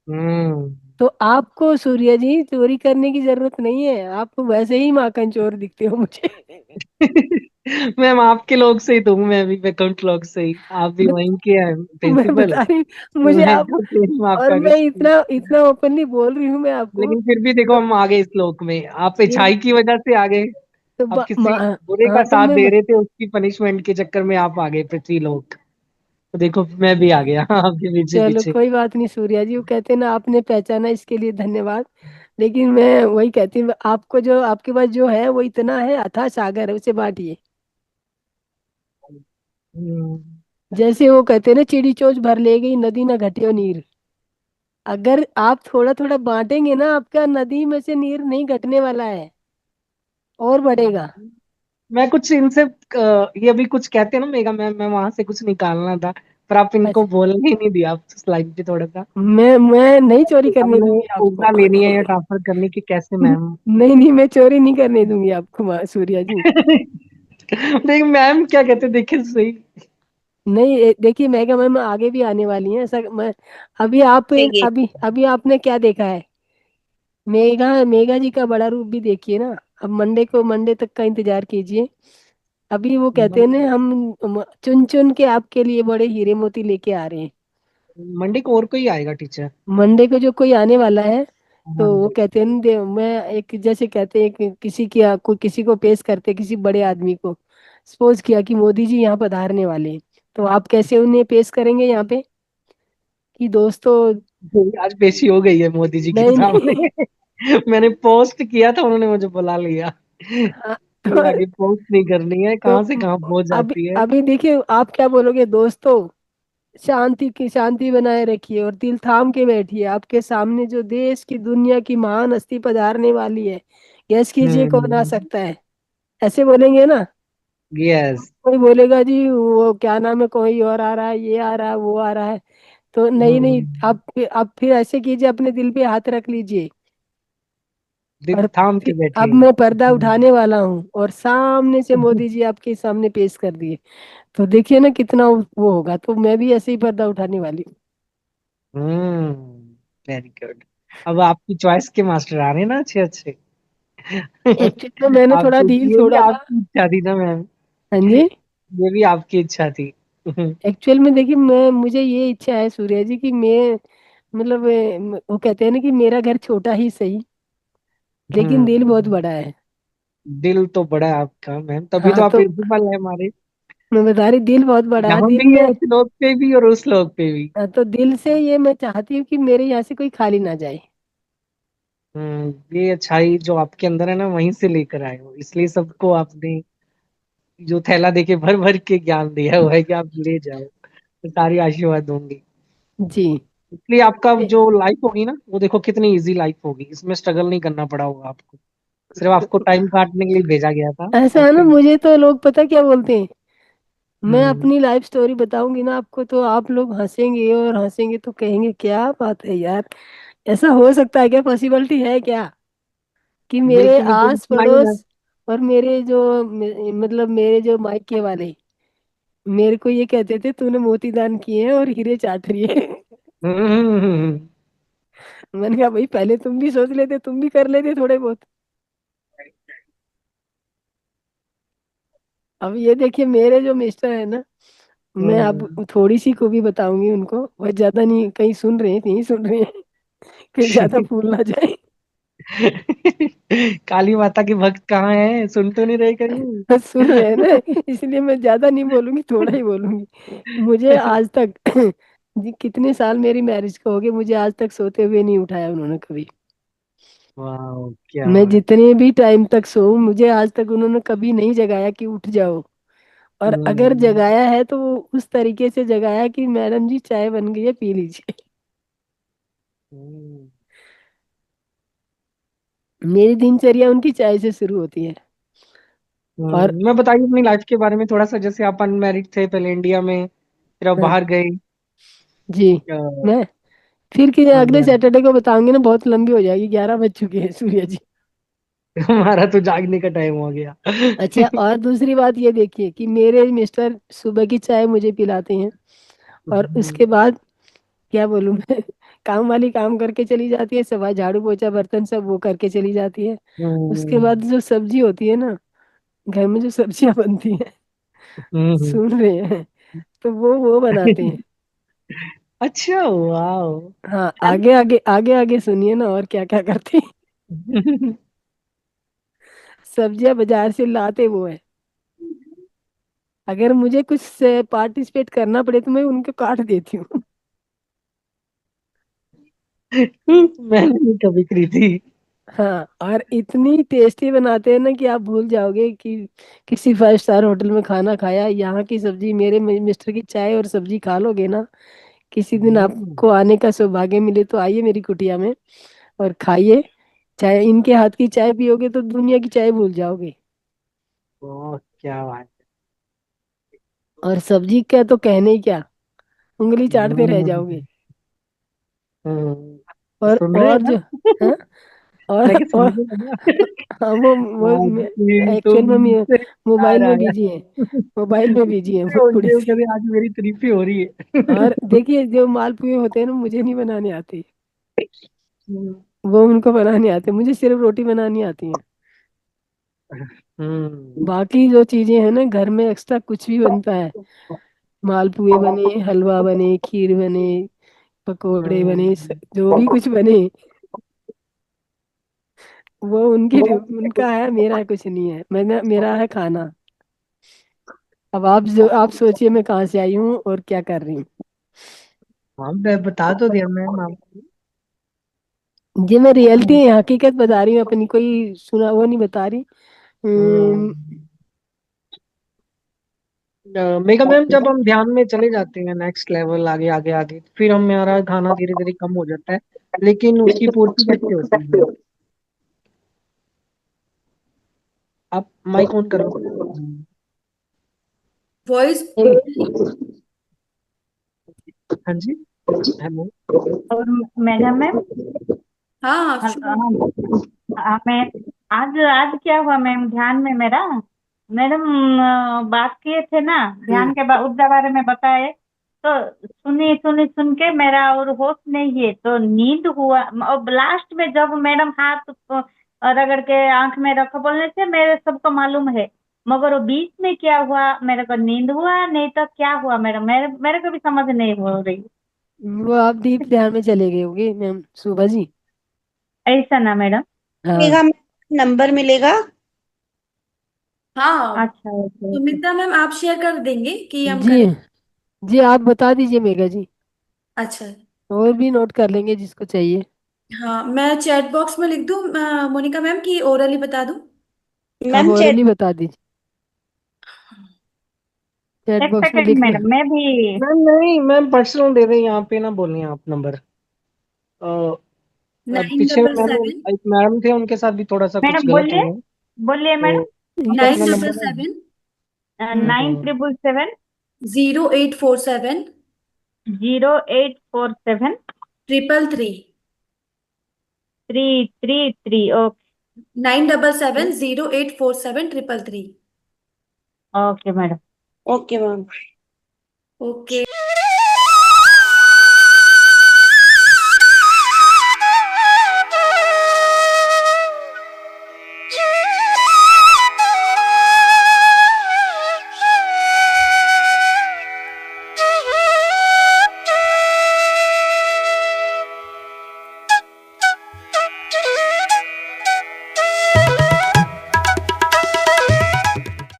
S10: हम्म।
S1: तो आपको सूर्य जी चोरी करने की जरूरत नहीं है, आप वैसे ही माखन चोर दिखते हो मुझे।
S10: मैम आपके लोग से ही तो हूँ, मैं भी बैकआउट लोग से ही, आप भी
S1: मैं
S10: वहीं के हैं
S1: मैं
S10: प्रिंसिपल,
S1: बता रही हूँ,
S10: तो
S1: मुझे
S10: मैं
S1: आप,
S10: तो सेम
S1: और
S10: आपका
S1: मैं इतना इतना ओपनली बोल रही हूँ मैं आपको।
S10: लेकिन फिर भी देखो
S1: तो
S10: हम आ गए इस लोक में, आप
S1: ये
S10: अच्छाई की वजह से आ गए।
S1: तो
S10: अब किसी बुरे का
S1: हाँ तो
S10: साथ
S1: मैं,
S10: दे रहे थे, उसकी पनिशमेंट के चक्कर में आप आ गए पृथ्वी लोक, तो देखो मैं भी आ गया आपके पीछे
S1: चलो
S10: पीछे।
S1: कोई बात नहीं सूर्या जी, वो कहते हैं ना, आपने पहचाना इसके लिए धन्यवाद। लेकिन मैं वही कहती हूँ, आपको जो आपके पास जो है वो इतना है, अथाह सागर है, उसे बांटिए।
S10: हम्म।
S1: जैसे वो कहते हैं ना, चिड़ी चोंच भर ले गई नदी न घटियो नीर। अगर आप थोड़ा थोड़ा बांटेंगे ना, आपका नदी में से नीर नहीं घटने वाला है, और बढ़ेगा।
S10: मैं कुछ इनसे ये अभी कुछ कहते हैं ना मेगा मैम, मैं वहां से कुछ निकालना था, पर आप इनको
S1: अच्छा,
S10: बोलने ही नहीं दिया, आप स्लाइड पे थोड़ा सा।
S1: मैं नहीं चोरी करने
S10: हमने
S1: दूंगी आपको।
S10: ऊर्जा लेनी है या ट्रांसफर करनी की, कैसे मैम।
S1: नहीं नहीं, मैं चोरी नहीं करने दूंगी आपको, सूर्या जी।
S10: देखिए मैम क्या कहते हैं, देखिए सही।
S1: नहीं देखिए मेगा मैम आगे भी आने वाली हैं, ऐसा मैं, अभी आप,
S9: ये
S1: अभी अभी आपने क्या देखा है, मेगा मेगा जी का बड़ा रूप भी देखिए ना। अब मंडे तक का इंतजार कीजिए। अभी वो कहते हैं ना, हम चुन चुन के आपके लिए बड़े हीरे मोती लेके आ रहे हैं।
S10: मंडे को और कोई आएगा टीचर।
S1: मंडे को जो कोई आने वाला है, तो
S10: हाँ
S1: वो
S10: जी।
S1: कहते हैं ना, मैं एक, जैसे कहते हैं कि किसी की कोई किसी को पेश करते हैं, किसी बड़े आदमी को, सपोज किया कि मोदी जी यहाँ पधारने वाले हैं, तो आप कैसे उन्हें पेश करेंगे यहाँ पे, कि दोस्तों।
S10: आज पेशी हो गई है मोदी जी के
S1: नहीं
S10: सामने।
S1: नहीं।
S10: मैंने पोस्ट किया था, उन्होंने मुझे बुला लिया
S1: हाँ,
S10: कि आगे पोस्ट नहीं करनी है,
S1: तो
S10: कहाँ से कहाँ पहुंच
S1: अभी
S10: जाती है।
S1: अभी देखिए आप क्या बोलोगे, दोस्तों शांति बनाए रखिए और दिल थाम के बैठिए, आपके सामने जो देश की दुनिया की महान हस्ती पधारने वाली है, गैस कीजिए कौन आ
S10: हम्म।
S1: सकता है, ऐसे बोलेंगे ना।
S10: यस।
S1: कोई बोलेगा जी वो क्या नाम है, कोई और आ रहा है, ये आ रहा है, वो आ रहा है। तो नहीं नहीं,
S10: हम्म।
S1: आप फिर ऐसे कीजिए, अपने दिल पे हाथ रख लीजिए।
S10: दिल
S1: और
S10: थाम के
S1: फिर अब
S10: बैठिए।
S1: मैं पर्दा उठाने वाला हूँ, और सामने से मोदी जी आपके सामने पेश कर दिए, तो देखिए ना कितना वो होगा, तो मैं भी ऐसे ही पर्दा उठाने वाली हूँ।
S10: हम्म। Very good. अब आपकी चॉइस के मास्टर आ रहे हैं ना अच्छे अच्छे।
S1: एक्चुअली में मैंने
S10: आप
S1: थोड़ा ढील
S10: ये भी
S1: छोड़ा था।
S10: आपकी इच्छा थी ना मैम,
S1: हाँ जी।
S10: ये भी आपकी इच्छा थी।
S1: एक्चुअल में देखिए, मैं मुझे ये इच्छा है सूर्या जी कि मैं मतलब वो कहते हैं ना कि मेरा घर छोटा ही सही, लेकिन दिल बहुत
S10: हम्म।
S1: बड़ा है।
S10: दिल तो बड़ा है आपका मैम, तभी
S1: हाँ
S10: तो आप
S1: तो
S10: प्रिंसिपल है हमारे।
S1: मैं बता रही, दिल बहुत बड़ा है
S10: यहाँ
S1: दिल
S10: भी है,
S1: में।
S10: उस लोग पे भी और उस लोग पे भी।
S1: तो दिल से ये मैं चाहती हूँ कि मेरे यहाँ से कोई खाली ना जाए।
S10: ये अच्छाई जो आपके अंदर है ना, वहीं से लेकर आए हो, इसलिए सबको आपने जो थैला देके भर भर के ज्ञान दिया हुआ है कि आप ले जाओ, तो सारी आशीर्वाद दूंगी।
S1: जी।
S10: इसलिए आपका जो लाइफ होगी ना, वो देखो कितनी इजी लाइफ होगी, इसमें स्ट्रगल नहीं करना पड़ा होगा आपको। सिर्फ आपको टाइम काटने के लिए भेजा गया था
S1: ऐसा है ना,
S10: आपके।
S1: मुझे तो लोग पता क्या बोलते हैं, मैं
S10: हम्म।
S1: अपनी लाइफ स्टोरी बताऊंगी ना आपको तो आप लोग हंसेंगे, और हंसेंगे तो कहेंगे क्या बात है यार, ऐसा हो सकता है क्या, पॉसिबिलिटी है क्या कि मेरे
S10: बिल्कुल बिल्कुल,
S1: आस
S10: सुनाइए ना।
S1: पड़ोस और मेरे जो मतलब मेरे जो मायके वाले मेरे को ये कहते थे तूने मोती दान किए हैं और हीरे चाट रही है।
S10: हम्म।
S1: मैंने कहा भाई पहले तुम भी सोच लेते, तुम भी कर लेते थोड़े बहुत। अब ये देखिए मेरे जो मिस्टर है ना, मैं अब
S10: हम्म।
S1: थोड़ी सी खूबी बताऊंगी उनको, वह ज्यादा नहीं, कहीं सुन रहे हैं नहीं सुन रहे हैं, कहीं ज्यादा फूल ना जाए।
S10: काली माता के भक्त कहाँ है, सुन तो नहीं रहे कहीं?
S1: सुन रहे हैं ना, इसलिए मैं ज्यादा नहीं बोलूंगी, थोड़ा ही बोलूंगी। मुझे आज तक जी कितने साल मेरी मैरिज को हो गए, मुझे आज तक सोते हुए नहीं उठाया उन्होंने कभी।
S10: वाह, क्या
S1: मैं
S10: बात।
S1: जितने भी टाइम तक सोऊं, मुझे आज तक उन्होंने कभी नहीं जगाया कि उठ जाओ। और अगर
S10: हम्म।
S1: जगाया है तो वो उस तरीके से जगाया कि मैडम जी चाय बन गई है, पी लीजिए।
S10: हम्म।
S1: मेरी दिनचर्या उनकी चाय से शुरू होती है। और
S10: मैं बताइए अपनी लाइफ के बारे में थोड़ा सा, जैसे आप अनमैरिड थे पहले इंडिया में, फिर आप
S1: हाँ
S10: बाहर गए।
S1: जी,
S10: अ,
S1: मैं फिर कि
S10: हाँ
S1: अगले
S10: जी, हाँ जी।
S1: सैटरडे को बताऊंगी ना, बहुत लंबी हो जाएगी, 11 बज चुके हैं सूर्या जी।
S10: हमारा तो जागने का टाइम हो गया।
S1: अच्छा, और दूसरी बात ये देखिए कि मेरे मिस्टर सुबह की चाय मुझे पिलाते हैं, और
S10: हम्म।
S1: उसके बाद क्या बोलूं मैं, काम वाली काम करके चली जाती है, सफाई झाड़ू पोछा बर्तन सब वो करके चली जाती है। उसके बाद
S10: हम्म।
S1: जो सब्जी होती है ना, घर में जो सब्जियां बनती हैं,
S10: हम्म।
S1: सुन रहे हैं, तो वो बनाते हैं।
S10: अच्छा, वाह।
S1: हाँ, आगे आगे आगे आगे सुनिए ना, और क्या क्या करते हैं। सब्जियां बाजार से लाते वो है, अगर मुझे कुछ पार्टिसिपेट करना पड़े तो मैं उनको काट देती हूँ।
S10: मैंने नहीं कभी करी थी।
S1: हाँ, और इतनी टेस्टी बनाते हैं ना कि आप भूल जाओगे कि किसी 5 स्टार होटल में खाना खाया। यहाँ की सब्जी, मेरे मिस्टर की चाय और सब्जी खा लोगे ना, किसी दिन
S10: हम्म।
S1: आपको आने का सौभाग्य मिले तो आइए मेरी कुटिया में और खाइए। चाय, इनके हाथ की चाय पियोगे तो दुनिया की चाय भूल जाओगे।
S10: ओह, क्या बात
S1: और सब्जी का तो कहने ही क्या, उंगली
S10: है।
S1: चाटते रह जाओगे।
S10: सुन रहे हैं
S1: और
S10: ना?
S1: जो हाँ, और
S10: मैं क्या सुन
S1: और
S10: रहे हैं ना?
S1: हाँ, वो
S10: आज भी
S1: एक्चुअल में
S10: तुमसे प्यार
S1: मोबाइल में
S10: आया।
S1: बिजी है, मोबाइल में बिजी है वो थोड़ी
S10: होंगे वो
S1: सी।
S10: कहते आज मेरी तारीफें हो रही है।
S1: और देखिए जो मालपुए होते हैं ना, मुझे नहीं बनाने आते,
S10: हम्म।
S1: वो उनको बनाने आते, मुझे सिर्फ रोटी बनानी आती है।
S10: हम्म।
S1: बाकी जो चीजें हैं ना घर में, एक्स्ट्रा कुछ भी बनता है, मालपुए बने, हलवा बने, खीर बने, पकोड़े बने, जो भी कुछ बने, वो उनकी, उनका है, मेरा कुछ नहीं है, मैंने, मेरा है खाना। अब आप सोचिए मैं कहाँ से आई हूँ और क्या कर रही हूँ।
S10: हाँ, मैं बता तो दिया मैम आपको।
S1: ये मैं रियलिटी हकीकत बता रही हूँ अपनी, कोई सुना वो नहीं बता रही। हम्म,
S10: हम्म। मेगा मैम, जब हम ध्यान में चले जाते हैं नेक्स्ट लेवल, आगे आगे आगे, फिर हमारा खाना धीरे धीरे कम हो जाता है, लेकिन उसकी पूर्ति कैसे होती है? आप माइक ऑन करो।
S2: वॉइस।
S10: हाँ जी। हेलो।
S5: और मैडम मैम,
S2: हाँ हाँ
S5: हाँ,
S2: शुभ।
S5: मैं आज आज क्या हुआ मैम, ध्यान में मेरा मैडम बात किए थे ना, ध्यान के बाद उसके बारे में बताए, तो सुनी सुनी सुन के मेरा और होश नहीं है, तो नींद हुआ। और लास्ट में जब मैडम हाथ रगड़ के आंख में रखो बोलने से मेरे सबको मालूम है, मगर वो बीच में क्या हुआ, मेरे को नींद हुआ नहीं तो क्या हुआ मैडम, मेरे मेरे को भी समझ नहीं हो रही।
S1: वो आप डीप ध्यान में चले गए होगे मैम शोभा जी।
S5: ऐसा ना मैडम?
S1: हाँ
S9: मिलेगा, नंबर मिलेगा।
S2: हाँ,
S5: अच्छा ओके
S2: तो
S5: ओके।
S2: मित्रा मैम आप शेयर कर देंगे कि हम
S1: जी,
S2: करें?
S1: जी आप बता दीजिए मेघा जी,
S2: अच्छा,
S1: और भी नोट कर लेंगे जिसको चाहिए।
S2: हाँ मैं चैट बॉक्स में लिख दूं मोनिका मैम की ओरली बता दूं?
S1: आप
S9: मैम चैट,
S1: ओरली बता दीजिए, चैट
S5: एक
S1: बॉक्स में
S5: सेकंड
S1: लिख लो।
S5: मैडम, मैं भी।
S10: मैम नहीं, मैम पर्सनल दे दें, यहाँ पे ना बोलिए आप नंबर। अब
S2: नाइन
S10: पीछे में
S2: डबल
S10: मैम
S2: सेवन
S10: एक मैम थे, उनके साथ भी थोड़ा सा कुछ
S5: मैडम
S10: गलत हो
S5: बोलिए,
S10: गया,
S5: बोलिए
S10: तो
S5: मैडम।
S10: आप
S2: नाइन
S10: अपना
S2: डबल
S10: नंबर ना।
S2: सेवन
S1: हाँ,
S5: 9777
S2: 0847
S5: 0847
S2: 333
S5: 333। Okay
S2: 9770847333।
S5: 847 333। Okay madam.
S9: Okay ma'am.
S2: Okay.